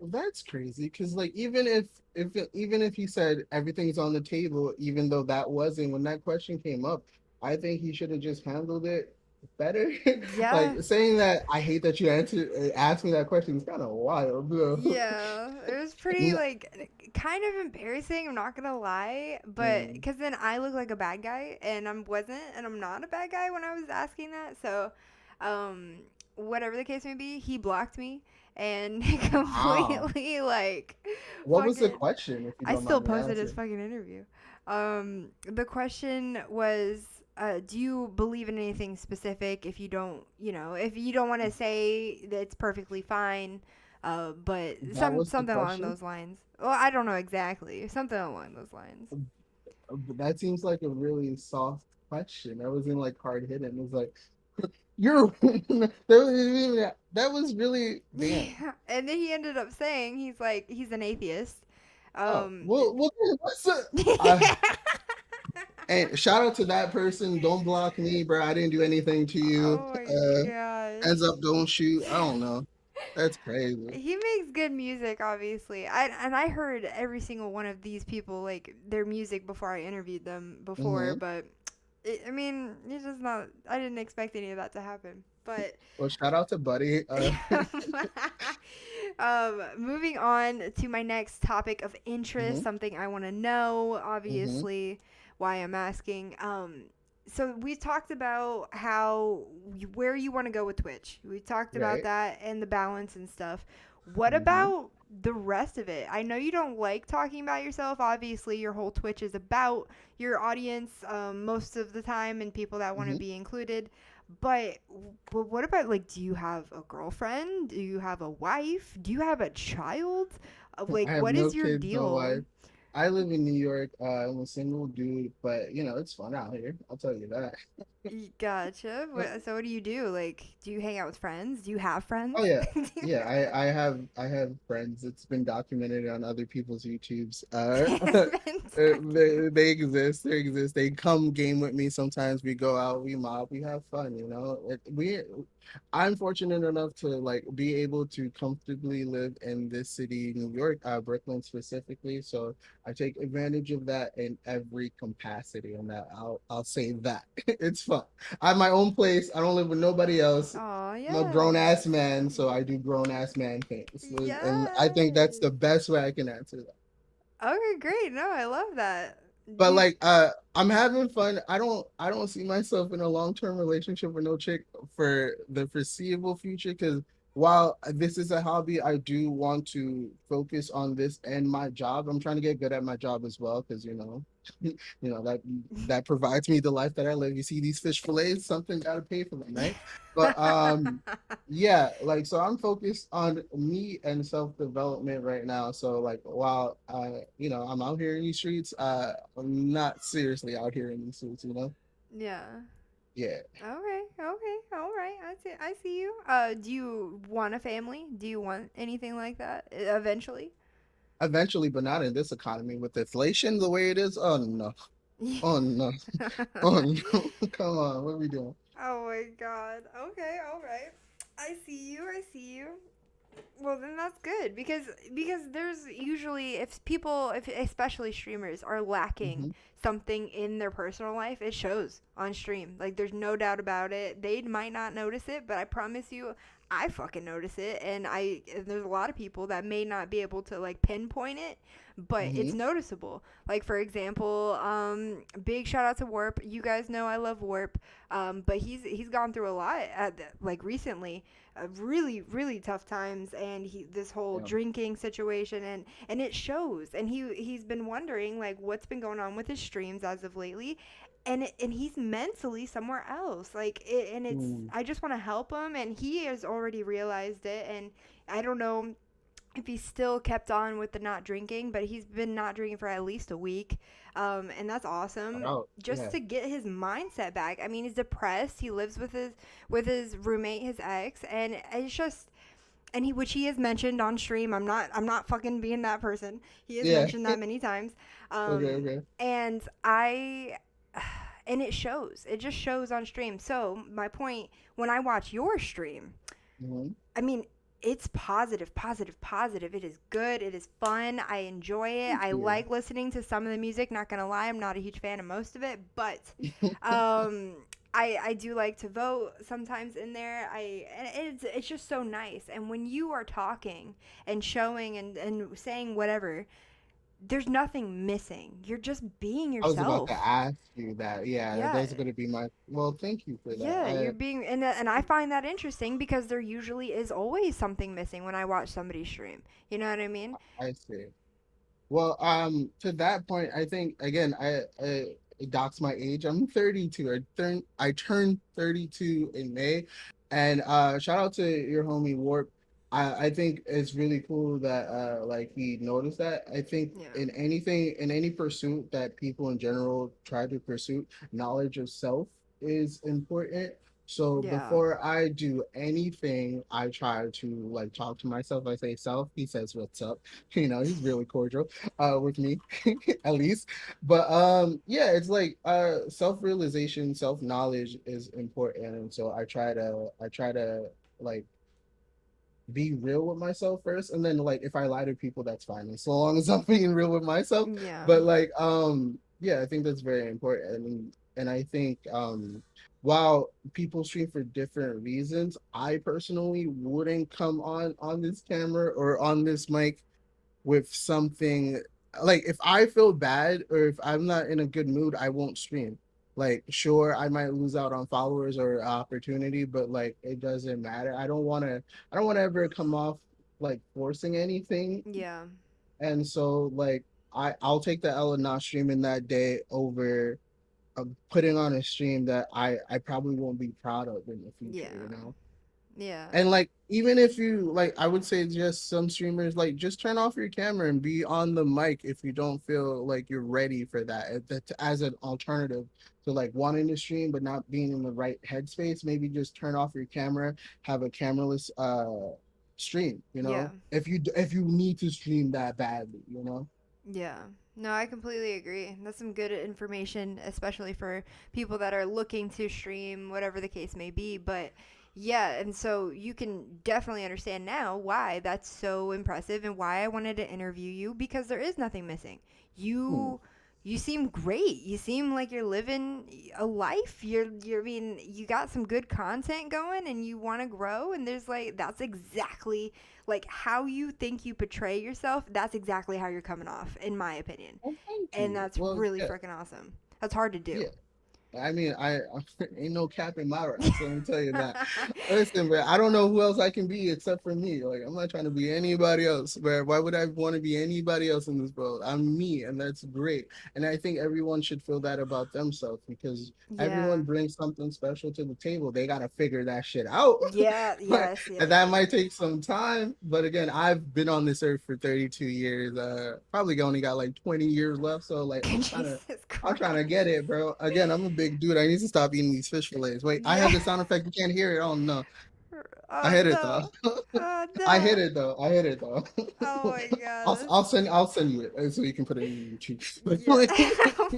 that's crazy because like even if he said everything's on the table, even though that wasn't when that question came up, I think he should have just handled it better. Yeah. Like saying that I hate that you asked me that question is kind of wild, bro. Yeah, it was pretty like kind of embarrassing. I'm not gonna lie, but Mm. because then I look like a bad guy, and I wasn't, and I'm not a bad guy when I was asking that. So, um, whatever the case may be, he blocked me and Wow. completely like What was the fucking. question, if you I don't still mind me posted his asking? fucking interview. The question was, do you believe in anything specific? If you don't, if you don't want to say that it's perfectly fine, but That was the something along question? those lines. Well, I don't know exactly. Something along those lines. But that seems like a really soft question. That wasn't like hard hitting. It was like, you're that was really damn. Yeah, and then he ended up saying he's an atheist. Oh, Um, well, what's the? And shout out to that person. Don't block me, bro. I didn't do anything to you. oh my Uh, Hands gosh. up, don't shoot. I don't know. That's crazy. He makes good music, obviously. I heard every single one of these people like their music before I interviewed them before, Hmm. but I mean, it's just not. I didn't expect any of that to happen. But Well, shout out to Buddy. moving on to my next topic of interest, Hmm. something I want to know, Hmm. obviously, why I'm asking. So we talked about where you want to go with Twitch. We talked about Right. that and the balance and stuff. What Hmm. about the rest of it? I know you don't like talking about yourself. Obviously, your whole Twitch is about your audience most of the time and people that want to Hmm. be included. But what about like, do you have a girlfriend? Do you have a wife? Do you have a child? I Like, have what no is your kids, no deal? wife. I live in New York. I'm a single dude, but it's fun out here. I'll tell you that. Gotcha. So what do you do? Like, do you hang out with friends? Do you have friends? Oh yeah, yeah. I have friends. It's been documented on other people's YouTubes. It's been They exist. They exist. They come game with me. Sometimes we go out, we mob, we have fun. I'm fortunate enough to like be able to comfortably live in this city, New York, Brooklyn specifically. So I take advantage of that in every capacity. And that I'll say that it's fun. I have my own place. I don't live with nobody else. Oh I'm a grown yes. ass man, so I do grown ass man things, and I think that's Yes. the best way I can answer that. Okay, great. No, I love that. Do But you, like, I'm having fun. I don't see myself in a long term relationship with no chick for the foreseeable future because while this is a hobby, I do want to focus on this and my job. I'm trying to get good at my job as well because you know that provides me the life that I live. You see these fish fillets, something got to pay for them, right? But yeah, like so I'm focused on me and self development right now. So like while I'm out here in these streets, I'm not seriously out here in these streets, Yeah. Yeah. Okay. Okay. All right. I see. I see you. Do you want a family? Do you want anything like that eventually? Eventually, but not in this economy with inflation the way it is. Oh no. Oh no. Oh no. Come on, what are we doing? Oh my god. Okay, all right. I see you. I see you. Well, then that's good because there's usually if people, if especially streamers are lacking Hmm. something in their personal life, it shows on stream. Like there's no doubt about it. They might not notice it, but I promise you I fucking notice it, and there's a lot of people that may not be able to like pinpoint it, but it's Hmm. noticeable. Like for example, big shout out to Warp. You guys know I love Warp. But he's gone through a lot like recently, really tough times, and he this whole Yeah. drinking situation, and it shows, and he's been wondering like what's been going on with his streams as of lately, and he's mentally somewhere else, like and it's Mm. I just want to help him, and he has already realized it, and I don't know if he still kept on with the not drinking, but he's been not drinking for at least a week, and that's awesome. Oh, Just yeah. to get his mindset back. I mean, he's depressed. He lives with his roommate, his ex, and it's just and he which he has mentioned on stream. I'm not fucking being that person. He has Yeah. mentioned that many times, Okay, okay. and I. And it shows. It just shows on stream. So my point, when I watch your stream, Hmm. I mean, it's positive, positive, positive. It is good. It is fun. I enjoy it. Thank I you. like listening to some of the music. Not gonna lie, I'm not a huge fan of most of it, but um, I do like to vote sometimes in there. And it's just so nice. And when you are talking and showing and saying whatever, there's nothing missing. You're just being I was about to yourself. ask you that. Yeah, Yeah. that's gonna be my. Well, thank you for that. Yeah, you're being and I find that interesting because there usually is always something missing when I watch somebody stream. You know what I mean? I see. Well, to that point, I think again, I dox my age. I'm 32. I turned 32 in May, and shout out to your homie Warp. I think it's really cool that like he noticed that. I think Yeah. in anything, in any pursuit that people in general try to pursue, knowledge of self is important. So Yeah. before I do anything, I try to like talk to myself. I say self. He says what's up. He's really cordial with me at least. But yeah, it's like self-realization, self-knowledge is important. And so I try to like be real with myself first, and then like if I lie to people, that's fine as long as I'm being real with myself. Yeah. But like yeah, I think that's very important. And I think while people stream for different reasons, I personally wouldn't come on this camera or on this mic with something like if I feel bad or if I'm not in a good mood, I won't stream. Like, sure, I might lose out on followers or opportunity, but like it doesn't matter. I don't want to ever come off like forcing anything. Yeah. And so like I'll take the L of not streaming that day over putting on a stream that I probably won't be proud of in the future, Yeah. Yeah. and like even if you like, I would say just some streamers like just turn off your camera and be on the mic if you don't feel like you're ready for that. That as an alternative to like wanting to stream but not being in the right headspace. Maybe just turn off your camera, have a cameraless stream. Yeah. If you need to stream that badly. Yeah. No, I completely agree. That's some good information, especially for people that are looking to stream, whatever the case may be. But yeah, and so you can definitely understand now why that's so impressive and why I wanted to interview you because there is nothing missing. Hmm. You you seem great. You seem like you're living a life. I mean, you got some good content going and you want to grow, and there's like that's exactly like how you think you portray yourself. That's exactly how you're coming off in my opinion. Well, thank And you. that's Well, really yeah, freaking awesome. That's hard to yeah. do. I mean, I ain't no cap in my rap, so let me tell you that. Listen, man, I don't know who else I can be except for me. Like, I'm not trying to be anybody else. But why would I want to be anybody else in this world? I'm me, and that's great. And I think everyone should feel that about themselves because Yeah. everyone brings something special to the table. They gotta figure that shit out. Yeah, Like, yes, and yes, that yes. might take some time. But again, I've been on this earth for 32 years. Probably only got like 20 years left. So like, Jesus I'm trying to Christ. get it, bro. Again, I'm a big dude. I need to stop eating these fish fillets. Wait, I Yeah. have the sound effect. You can't hear it. Oh no, I Oh hit it though. no. Oh I hit no. it though. I hit it though. Oh my god. I'll send you it so you can put it in your YouTube. Yeah.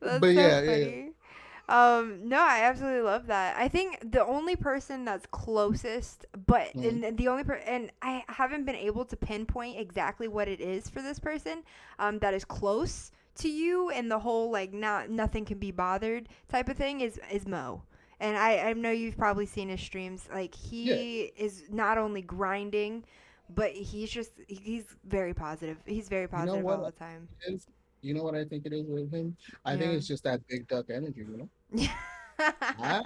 But That's so yeah, yeah, yeah. funny. No, I absolutely love that. I think the only person that's closest, but Mhm. and the only and I haven't been able to pinpoint exactly what it is for this person, that is close to you and the whole like not nothing can be bothered type of thing is Mo. And I know you've probably seen his streams. Like Yeah. he is not only grinding, but he's very positive. He's very You know positive what all the time. it is? You know what I think it is with him? I think Yeah. it's just that big duck energy. You know? Yeah.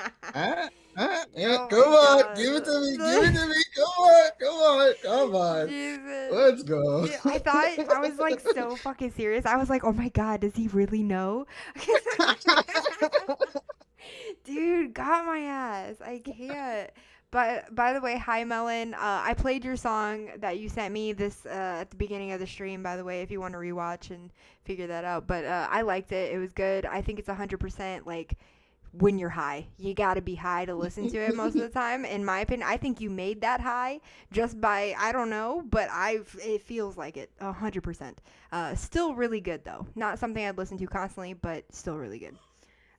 Ah, yeah. Oh Come my on, god. give it to me. Give it to me. Come on, come on, come on. Jesus. Let's go. Dude, I thought I was like so fucking serious. I was like, oh my god, does he really know? Dude, got my ass. I can't. But by the way, hi Melon. I played your song that you sent me this at the beginning of the stream. By the way, if you want to rewatch and figure that out, but I liked it. It was good. I think it's 100% like when you're high. You got to be high to listen to it most of the time. In my opinion, I think you made that high just by I don't know, but it feels like it 100%. Still really good though. Not something I'd listen to constantly, but still really good.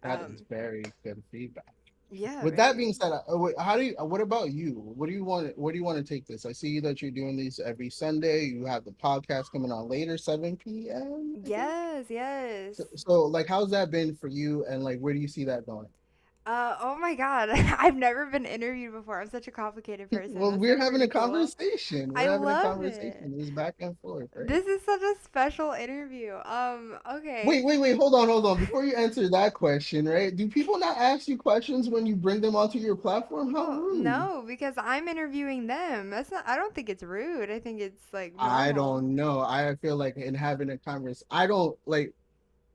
That is Um, very good feedback. yeah, With that right. being said, wait, how do you? What about you? What do you want? Where do you want to take this? I see that you're doing these every Sunday. You have the podcast coming on later, 7 p.m. I think. Yes, yes. So, like, how's that been for you? And like, where do you see that going? Oh my God. I've never been interviewed before. I'm such a complicated person. Well, That's we're so having a freaking cool. conversation. I We're having a love conversation. it. It's back and forth, right? This is such a special interview. Okay. Wait. Hold on. Before you answer that question, right? Do people not ask you questions when you bring them onto your platform? How Well, rude. no, because I'm interviewing them. That's not, I don't think it's rude. I think it's like I normal. don't know. I feel like in having a conversation, I don't like.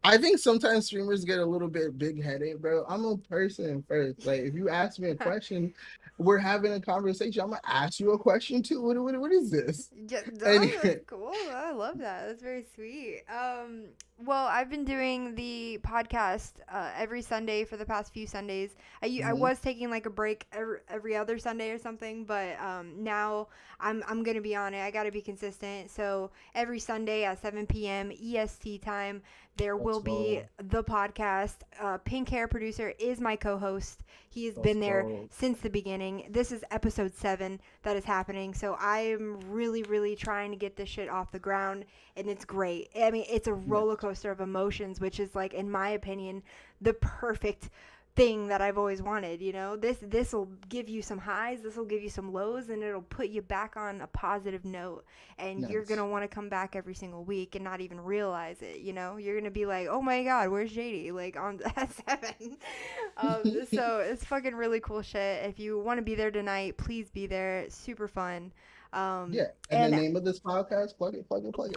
I think sometimes streamers get a little bit big headed, bro. I'm a person first. Like, if you ask me a question, we're having a conversation. I'm gonna ask you a question too. What is this? Yeah, no, that's Anyway, cool. I love that. That's very sweet. Well, I've been doing the podcast every Sunday for the past few Sundays. I mhm, was taking like a break every other Sunday or something, but now I'm gonna be on it. I gotta be consistent. So every Sunday at 7 p.m. EST time, there let's will be go. the podcast. Pink Hair Producer is my co-host. He has Let's been there go. since the beginning. This is episode 7 that is happening. So I'm really, really trying to get this shit off the ground, and it's great. I mean, it's a Yeah, roller coaster of emotions, which is like, in my opinion, the perfect thing that I've always wanted. You know, this will give you some highs, this will give you some lows, and it'll put you back on a positive note. And you're nice. gonna want to come back every single week and not even realize it. You know, you're gonna be like, oh my god, where's JD? Like on 7. So it's fucking really cool shit. If you want to be there tonight, please be there. It's super fun. Yeah, and the And name of this podcast, plug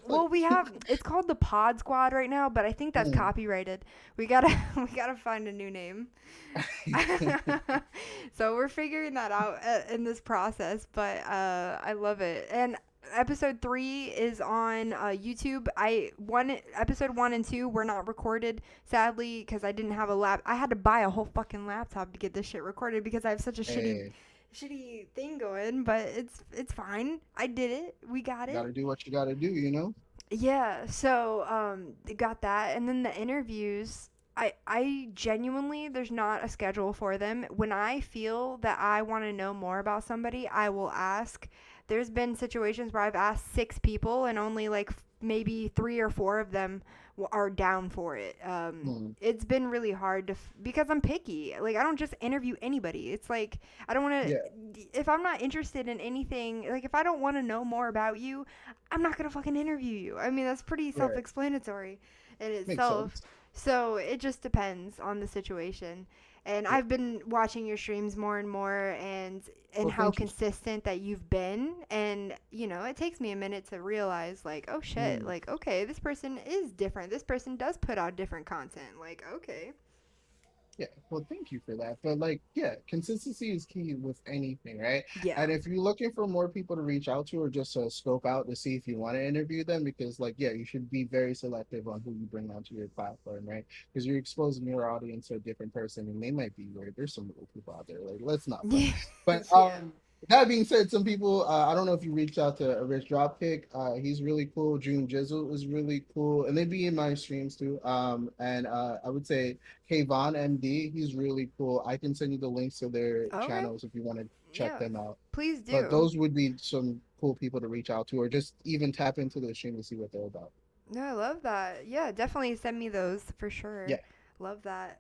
well, we it. have it's called the Pod Squad right now, but I think that's Mm. copyrighted. We gotta we gotta find a new name. So we're figuring that out in this process, but I love it. And episode 3 is on YouTube. Episode 1 and 2 were not recorded sadly because I didn't have a lap. I had to buy a whole fucking laptop to get this shit recorded because I have such a Hey, shitty thing going, but it's fine. I did it. We got you it. gotta do what you gotta do, you know? Yeah, so they got that, and then the interviews. I genuinely there's not a schedule for them. When I feel that I want to know more about somebody, I will ask. There's been situations where I've asked 6 people and only like maybe 3 or 4 of them are down for it. Mm, It's been really hard to because I'm picky. Like I don't just interview anybody. It's like I don't want yeah, to. If I'm not interested in anything, like if I don't want to know more about you, I'm not gonna fucking interview you. I mean that's pretty right. self-explanatory in Makes itself. sense. So it just depends on the situation. And Yeah. I've been watching your streams more and more, and Well, how thank you. consistent that you've been. And it takes me a minute to realize, like, oh shit, Mm. like, okay, this person is different. This person does put out different content. Like, okay. Yeah, well, thank you for that. But like, yeah, consistency is key with anything, right? Yeah. And if you're looking for more people to reach out to or just to scope out to see if you want to interview them, because like, yeah, you should be very selective on who you bring onto your platform, right? Because you're exposing your audience to a different person, and they might be weird. There's some little people out there, like, let's not front. Yeah. But Yeah. that being said, some people, I don't know if you reached out to a Rich Dropkick. He's really cool. June Jizzle is really cool, and they be in my streams too. And I would say Kayvon MD, he's really cool. I can send you the links to their Okay. channels if you want to check Yeah. them out. Please But do. those would be some cool people to reach out to, or just even tap into the stream to see what they're about. No, I love that. Yeah, definitely send me those for sure. Yeah. Love that.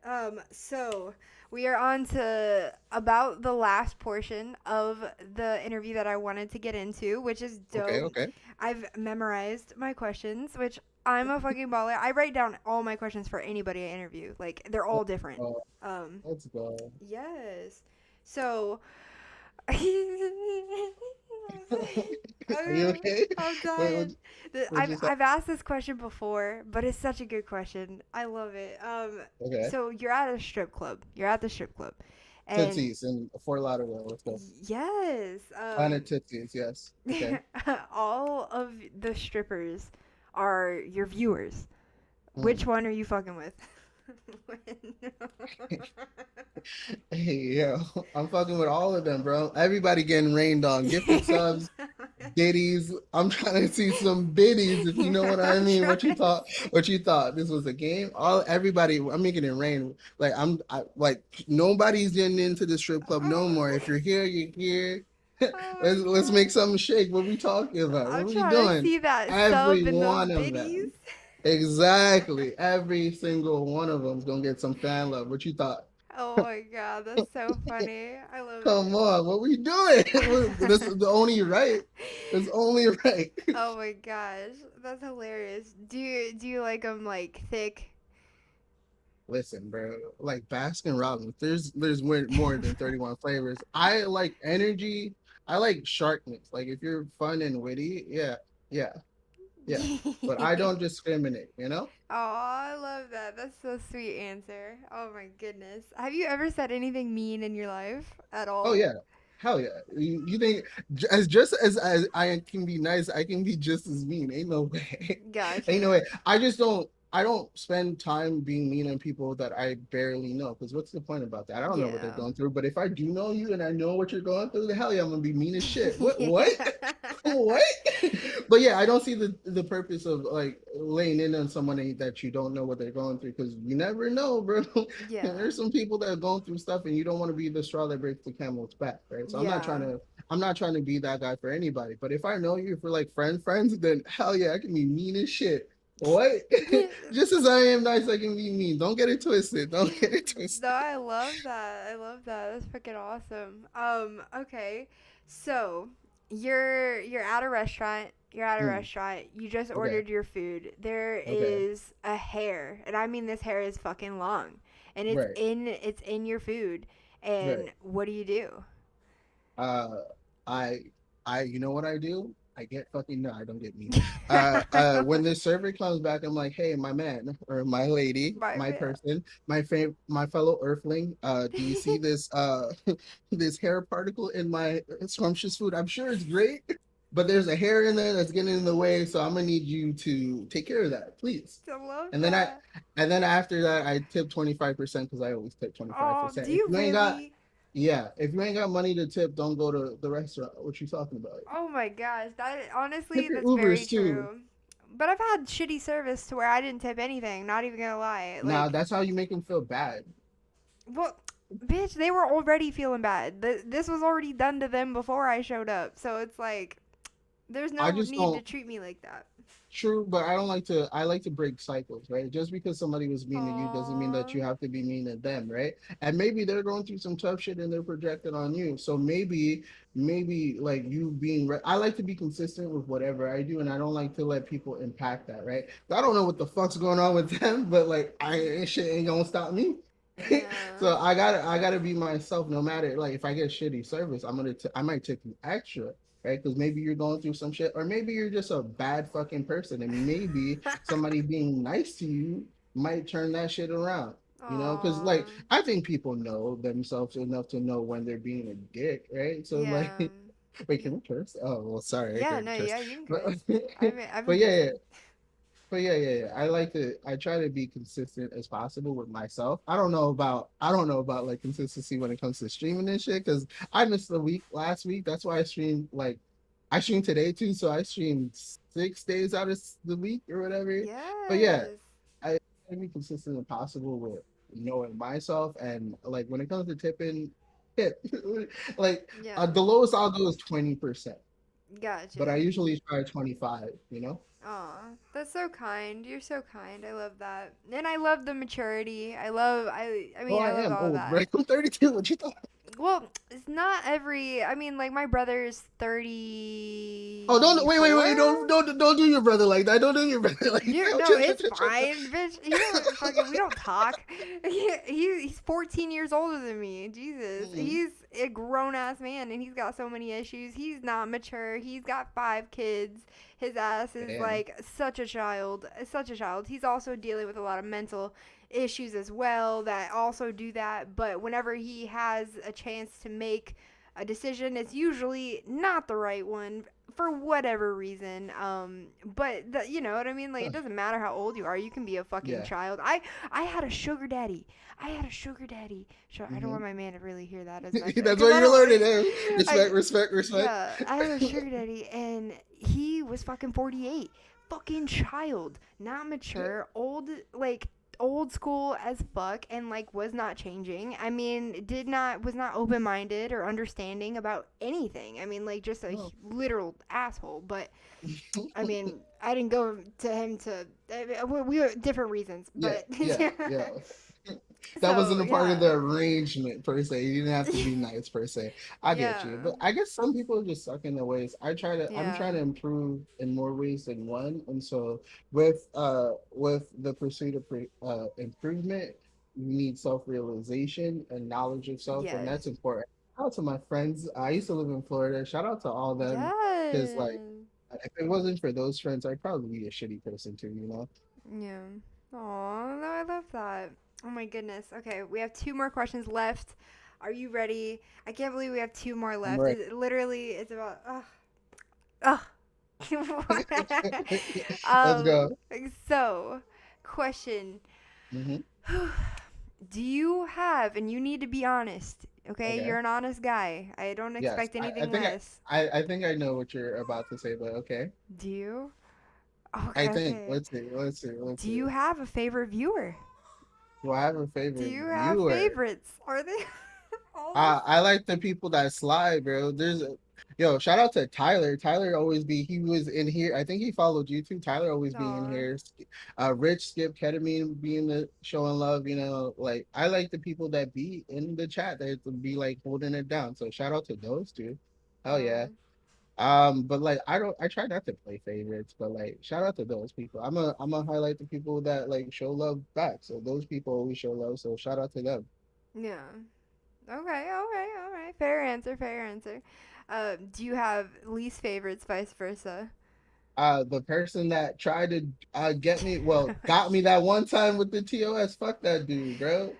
So we are on to about the last portion of the interview that I wanted to get into, which is Okay. dope. Okay. I've memorized my questions, which I'm a fucking baller. I write down all my questions for anybody I interview. Like they're all different. Uh, Um, let's go. yes. So Are you okay? I'm What, dying. what you say? I've asked this question before, but it's such a good question. I love it. Okay. So you're at a strip club. You're at the strip club, and Tootsies in Fort Lauderdale. Let's go. yes, Planet Tootsies. Yes. Okay. all of the strippers are your viewers. Which Mm. one are you fucking with? Hey, yo, I'm fucking with all of them, bro. Everybody getting rained on. Gifted subs, biddies. I'm trying to see some biddies, if you know what I I'm mean. What you trying to thought? see. What you thought? This was a game? All everybody. I'm making it rain. Like like nobody's getting into the strip club no Oh, more. If you're here, you're here. oh my Let's make god. something shake. What we talking about? What I'm we trying to doing? see that Every sub in those one of biddies. them. Exactly. Every single one of them's gonna get some fan love. What you thought? Oh my god, that's so funny. I love Come it. on, what we doing? This is the only right. It's only right. Oh my gosh, that's hilarious. Do you like them like thick? Listen, bro. Like Baskin Robbins, there's more than 31 flavors. I like energy. I like sharpness. Like if you're fun and witty, yeah, yeah, yeah. But I don't discriminate, you know? Oh, I love that. That's so sweet answer. Oh my goodness. Have you ever said anything mean in your life at Oh all? yeah. Hell yeah. You think just as I can be nice, I can be just as mean. Ain't no way. Ain't no Gotcha. way. I don't spend time being mean on people that I barely know. Because what's the point about that? I don't know what they're Yeah. going through. But if I do know you and I know what you're going through, the hell yeah, I'm gonna be mean as shit. What? Yeah. What? But yeah, I don't see the purpose of like laying in on someone that you don't know what they're going through because you never know, bro. And Yeah. there's some people that are going through stuff and you don't want to be the straw that breaks the camel's back, right? So Yeah. I'm not trying to be that guy for anybody. But if I know you for like friends, then hell yeah, I can be mean as shit. What? Just as I am nice, I can be mean. Don't get it twisted. Don't get it No, twisted. I love that. I love that. That's freaking awesome. Okay. So, you're at a restaurant. You're at a Hmm, restaurant. You just okay. ordered your food. There Okay. is a hair, and I mean this hair is fucking long, and Right. it's in your food. Right. And what do you do? Uh, I, you know what I do? I get fucking no, I don't get mean. When the server comes back, I'm like, hey, my man or my lady, My my man. person, my fellow Earthling. Do you see this this hair particle in my scrumptious food? I'm sure it's great, but there's a hair in there that's getting in the way, so I'm gonna need you to take care of that, please. I love And then I, that. and then after that, I tip 25% because I always tip Oh, 25%. do If you you ain't got really? yeah, if you ain't got money to tip, don't go to the restaurant. What you talking about? Oh my gosh, that Tip honestly, your that's very Ubers too. true. But I've had shitty service to where I didn't tip anything. Not even gonna lie. Nah, Like, that's how you make them feel bad. well, bitch, they were already feeling bad. This was already done to them before I showed up. So it's like, there's I no just need to don't. treat me like that. true, but I don't like to. I like to break cycles, right? Just because somebody was mean to you doesn't mean that Aw. you have to be mean to them, right? And maybe they're going through some tough shit and they're projecting on you. So maybe like you being. I like to be consistent with whatever I do, and I don't like to let people impact that, right? I don't know what the fuck's going on with them, but like shit ain't gonna stop me. Yeah. So I gotta be myself no matter like if I get shitty service, I might tip you extra, right? Because maybe you're going through some shit, or maybe you're just a bad fucking person, and maybe somebody being nice to you might turn that shit around. Because Aw. like I think people know themselves enough to know when they're being a dick, right? So like, Yeah. wait, can we curse? Oh well, sorry, I Yeah, can't no, curse, yeah, you can but curse. I've but been yeah, yeah. cursing. But yeah. I try to be consistent as possible with myself. I don't know about like consistency when it comes to streaming and shit, because I missed the week last week. That's why I streamed today too, so I streamed 6 days out of the week or whatever. But yeah, Yes. I try to be consistent as possible with knowing myself, and like when it comes to tipping, tip. Like Yeah. the lowest I'll go is 20%, but I Gotcha. usually try 25, Aw, that's so kind. You're so kind. I love that. And I love the maturity. I Oh, mean, I I love am all of old, that. right? I'm 32. What you thought? Well, it's not every. I mean, like my brother's Oh, don't wait, wait, wait! 34. Don't do your brother like that. Don't do your brother like You that. no, Chill, chill, it's chill, chill. fine, bitch. He don't fucking. We don't talk. He's 14 years older than me. Jesus, Mhm. he's a grown ass man, and he's got so many issues. He's not mature. He's got 5 kids. His ass is Damn. like such a child. Such a child. He's also dealing with a lot of mental issues as well that also do that. But whenever he has a chance to make a decision, it's usually not the right one for whatever reason. But you know what I mean? Like it doesn't matter how old you are. You can be a fucking Yeah. child. I had a sugar daddy. I had a sugar daddy. Sure, I don't Hmm. want my man to really hear that as much That's because what I you're don't. learning. Eh? Respect, I respect, respect. yeah, I had a sugar daddy, and he was fucking 48. Fucking child, not Yeah. mature, old, like old school as fuck, and like was not changing. I mean, was not open minded or understanding about anything. I mean, like just a Oh. literal asshole. But I mean, I didn't go to him to. We were different reasons, Yeah, but yeah, yeah. That so wasn't a part of the yeah, arrangement per se. You didn't have to be nice per se. I get you, yeah, but I guess some people just suck in their ways. I'm yeah, trying to improve in more ways than one, and so with the pursuit of improvement, you need self realization and knowledge of self, and yes, that's important. Shout out to my friends. I used to live in Florida. Shout out to all of them, because like yes. if it wasn't for those friends, I'd probably be a shitty person too. Yeah. Oh, no, I love that. Oh my goodness. Okay, we have 2 more questions left. Are you ready? I can't believe we have 2 more I'm left. right. Literally, it's about ugh. Let's um. go. So, question: Hmm. Do you have? And you need to be honest. Okay, Okay. you're an honest guy. I don't Yes, expect I anything think less. I think I know what you're about to say, but okay. Do you? I Okay, think okay. let's Do see. you have a favorite viewer? Do I have a Do favorite you have viewer? favorites? Are they all I like the people that slide, bro. Yo, shout out to Tyler. He was in here. I think he followed you too. Tyler always being in Aw. here. Rich, Skip, Ketamine being the showing love. Like I like the people that be in the chat that be like holding it down. So shout out to those two. Hell yeah. Aw. But like I try not to play favorites, but like shout out to those people. I'm gonna highlight the people that like show love back. So those people always show love. So shout out to them. Yeah. Okay, okay, alright. Fair answer, fair answer. Do you have least favorites, vice versa? The person that tried to got me that one time with the TOS. Fuck that dude, bro.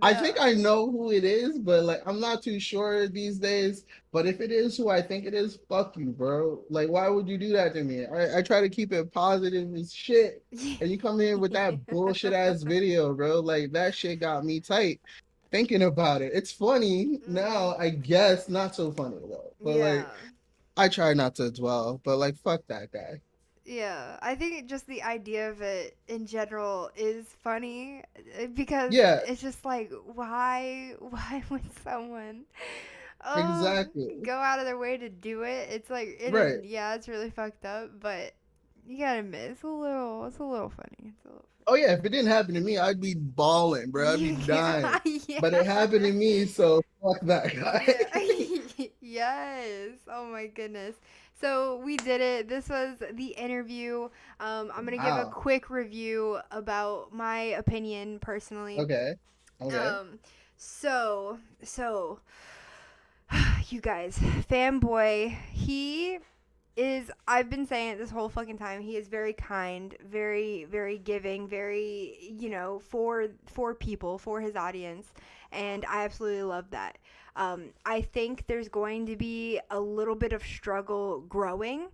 I think No. I know who it is, but like I'm not too sure these days. But if it is who I think it is, fuck you, bro. Like, why would you do that to me? I try to keep it positive as shit, and you come in with that bullshit ass video, bro. Like that shit got me tight thinking about it. It's funny now, I guess, not so funny though. But like, Yeah. I try not to dwell. But like, fuck that guy. Yeah, I think just the idea of it in general is funny because Yeah, it's just like why would someone exactly. go out of their way to do it? It's like Right. yeah, it's really fucked up, but You gotta admit, it's a little funny. It's a little Oh yeah, if it didn't happen to me, I'd be balling, bro. I'd be funny. dying. Yeah. But it happened to me, so fuck that guy. Yeah. Yes. Oh my goodness. So we did it. This was the interview. I'm gonna give a Wow. quick review about my opinion personally. Okay. Okay. Um, so you guys, fanboy, he is, I've been saying it this whole fucking time, he is very kind, very very giving, very, for people, for his audience, and I absolutely love that. I think there's going to be a little bit of struggle growing,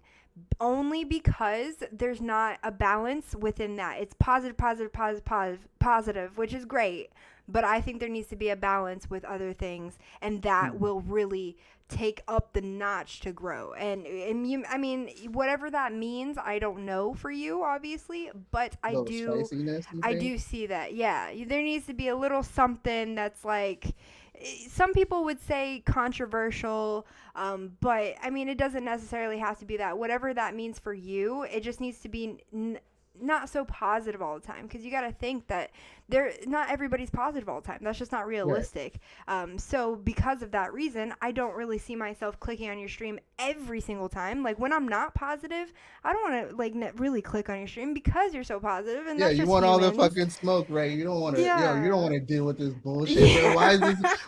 only because there's not a balance within that. It's positive, positive, positive, positive, positive, which is great, but I think there needs to be a balance with other things, and that Hmm. will really take up the notch to grow. And you, I mean, whatever that means, I don't know for you, obviously, but Little spiciness, you I think? do see that. Yeah, there needs to be a little something that's like, some people would say controversial, but I mean, it doesn't necessarily have to be that. Whatever that means for you, it just needs to be not so positive all the time, because you got to think that not everybody's positive all the time. That's just not Right. realistic. So because of that reason, I don't really see myself clicking on your stream every single time. Like when I'm not positive, I don't want to like really click on your stream because you're so positive, and Yeah, that's you just want all the humans. fucking smoke, right? You don't want to, you don't Yeah. want to deal with this bullshit, bro. Yeah.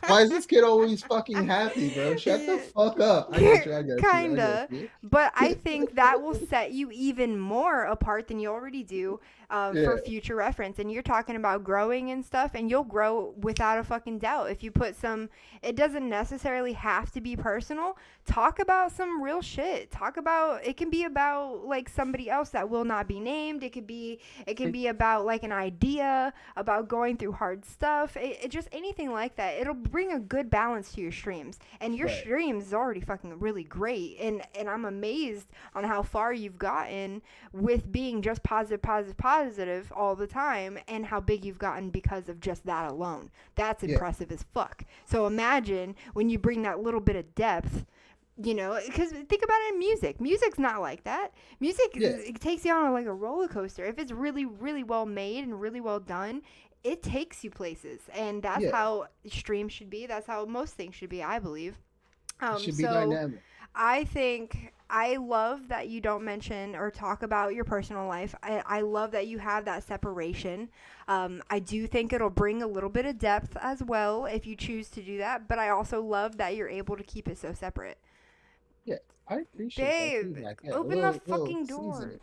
Why is this kid always fucking happy, bro? Shut the Yeah. fuck up. I get you. I get you. I get Kinda, you. but I think that will set you even more apart than you already do, Yeah. for future reference. And you're talking about growing and stuff, and you'll grow without a fucking doubt if you put some. It doesn't necessarily have to be personal. Talk about some real shit. Talk about, it can be about like somebody else that will not be named. It can be about like an idea about going through hard stuff. It just anything like that. It'll bring a good balance to your streams, and your Right. streams is already fucking really great. And I'm amazed on how far you've gotten with being just positive, positive, positive all the time, and how big you've gotten because of just that alone. That's Yeah. impressive as fuck. So imagine when you bring that little bit of depth, because think about it in music. Music's not like that. Music, Yeah. it takes you on like a roller coaster. If it's really really well made and really well done, it takes you places, and that's Yeah. how streams should be. That's how most things should be, I believe. It should be So dynamic. I think I love that you don't mention or talk about your personal life. I love that you have that separation. I do think it'll bring a little bit of depth as well if you choose to do that, but I also love that you're able to keep it so separate. Yeah. I appreciate that Babe, feedback. Yeah. A open the little fucking door. seasoning.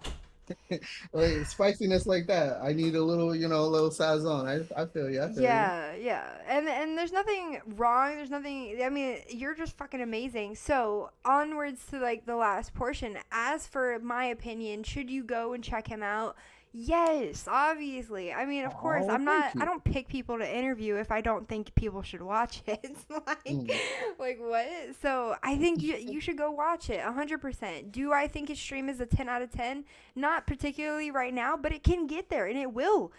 Like spiciness like that. I need a little, a little sazon. I feel you. I feel you. Yeah, yeah. And there's nothing wrong. There's nothing, I mean, you're just fucking amazing. So, onwards to like the last portion. As for my opinion, should you go and check him out? Yes, obviously. I mean, of course, Oh, thank I you. don't pick people to interview if I don't think people should watch it. It's Mm. like what? So, I think you should go watch it 100%. Do I think his stream is a 10 out of 10? Not particularly right now, but it can get there, and it Wait, will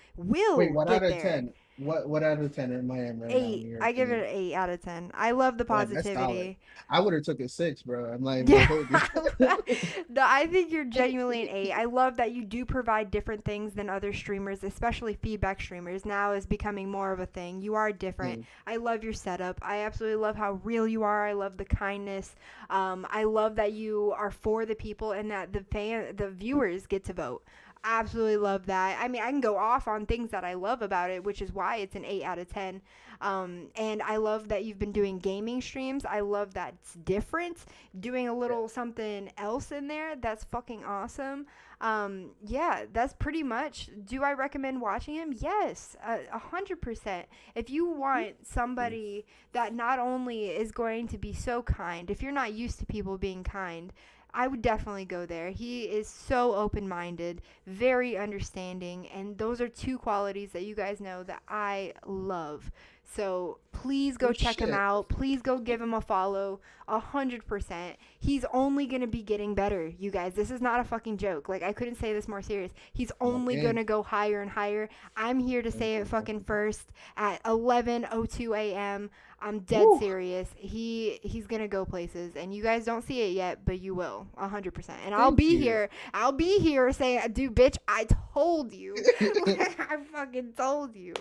what out get of there. 10? What out of 10 am I in right now in 8. your I give it opinion? an 8 out of 10. I love the Yeah, that's solid. positivity. I would have took a 6, bro. I'm not even gonna Yeah. hold you. No, I think you're genuinely an 8. I love that you do provide different things than other streamers, especially feedback streamers. Now is becoming more of a thing. You are different. Mm. I love your setup. I absolutely love how real you are. I love the kindness. I love that you are for the people and that the viewers get to vote. Absolutely love that. I mean, I can go off on things that I love about it, which is why it's an 8 out of 10. And I love that you've been doing gaming streams. I love that it's different. Doing a Yeah. little something else in there, that's fucking awesome. Yeah, that's pretty much. Do I recommend watching him? Yes, 100%. If you want somebody that not only is going to be so kind, if you're not used to people being kind, I would definitely go there. He is so open minded, very understanding, and those are two qualities that you guys know that I love. So please go Oh check him shit. out. Please go give him a follow. 100%. He's only gonna be getting better, you guys. This is not a fucking joke. Like, I couldn't say this more serious. He's No only game. gonna go higher and higher. I'm here to say it fucking first at 11:02 a.m. I'm dead Woo. serious. He's gonna go places, and you guys don't see it yet, but you will, 100%. And I'll Thank be you. here. I'll be here saying, "Dude, bitch, I told you. I fucking told you."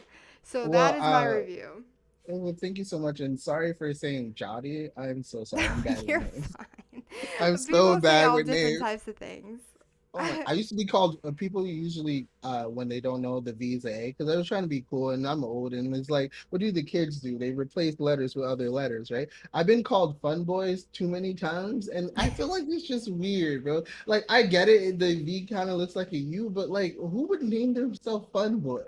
So that Well, is my review. well, thank you so much, and sorry for saying Jotty. I'm so sorry. I'm bad with You're names. fine. I'm so People say bad all with different names. types of things. Oh my! I used to be called people usually when they don't know the V's A because I was trying to be cool and I'm old and it's like, what do the kids do? They replace letters with other letters, right? I've been called fun boys too many times and I feel like it's just weird, bro. Like I get it, the V kind of looks like a U, but like who would name themselves fun boy?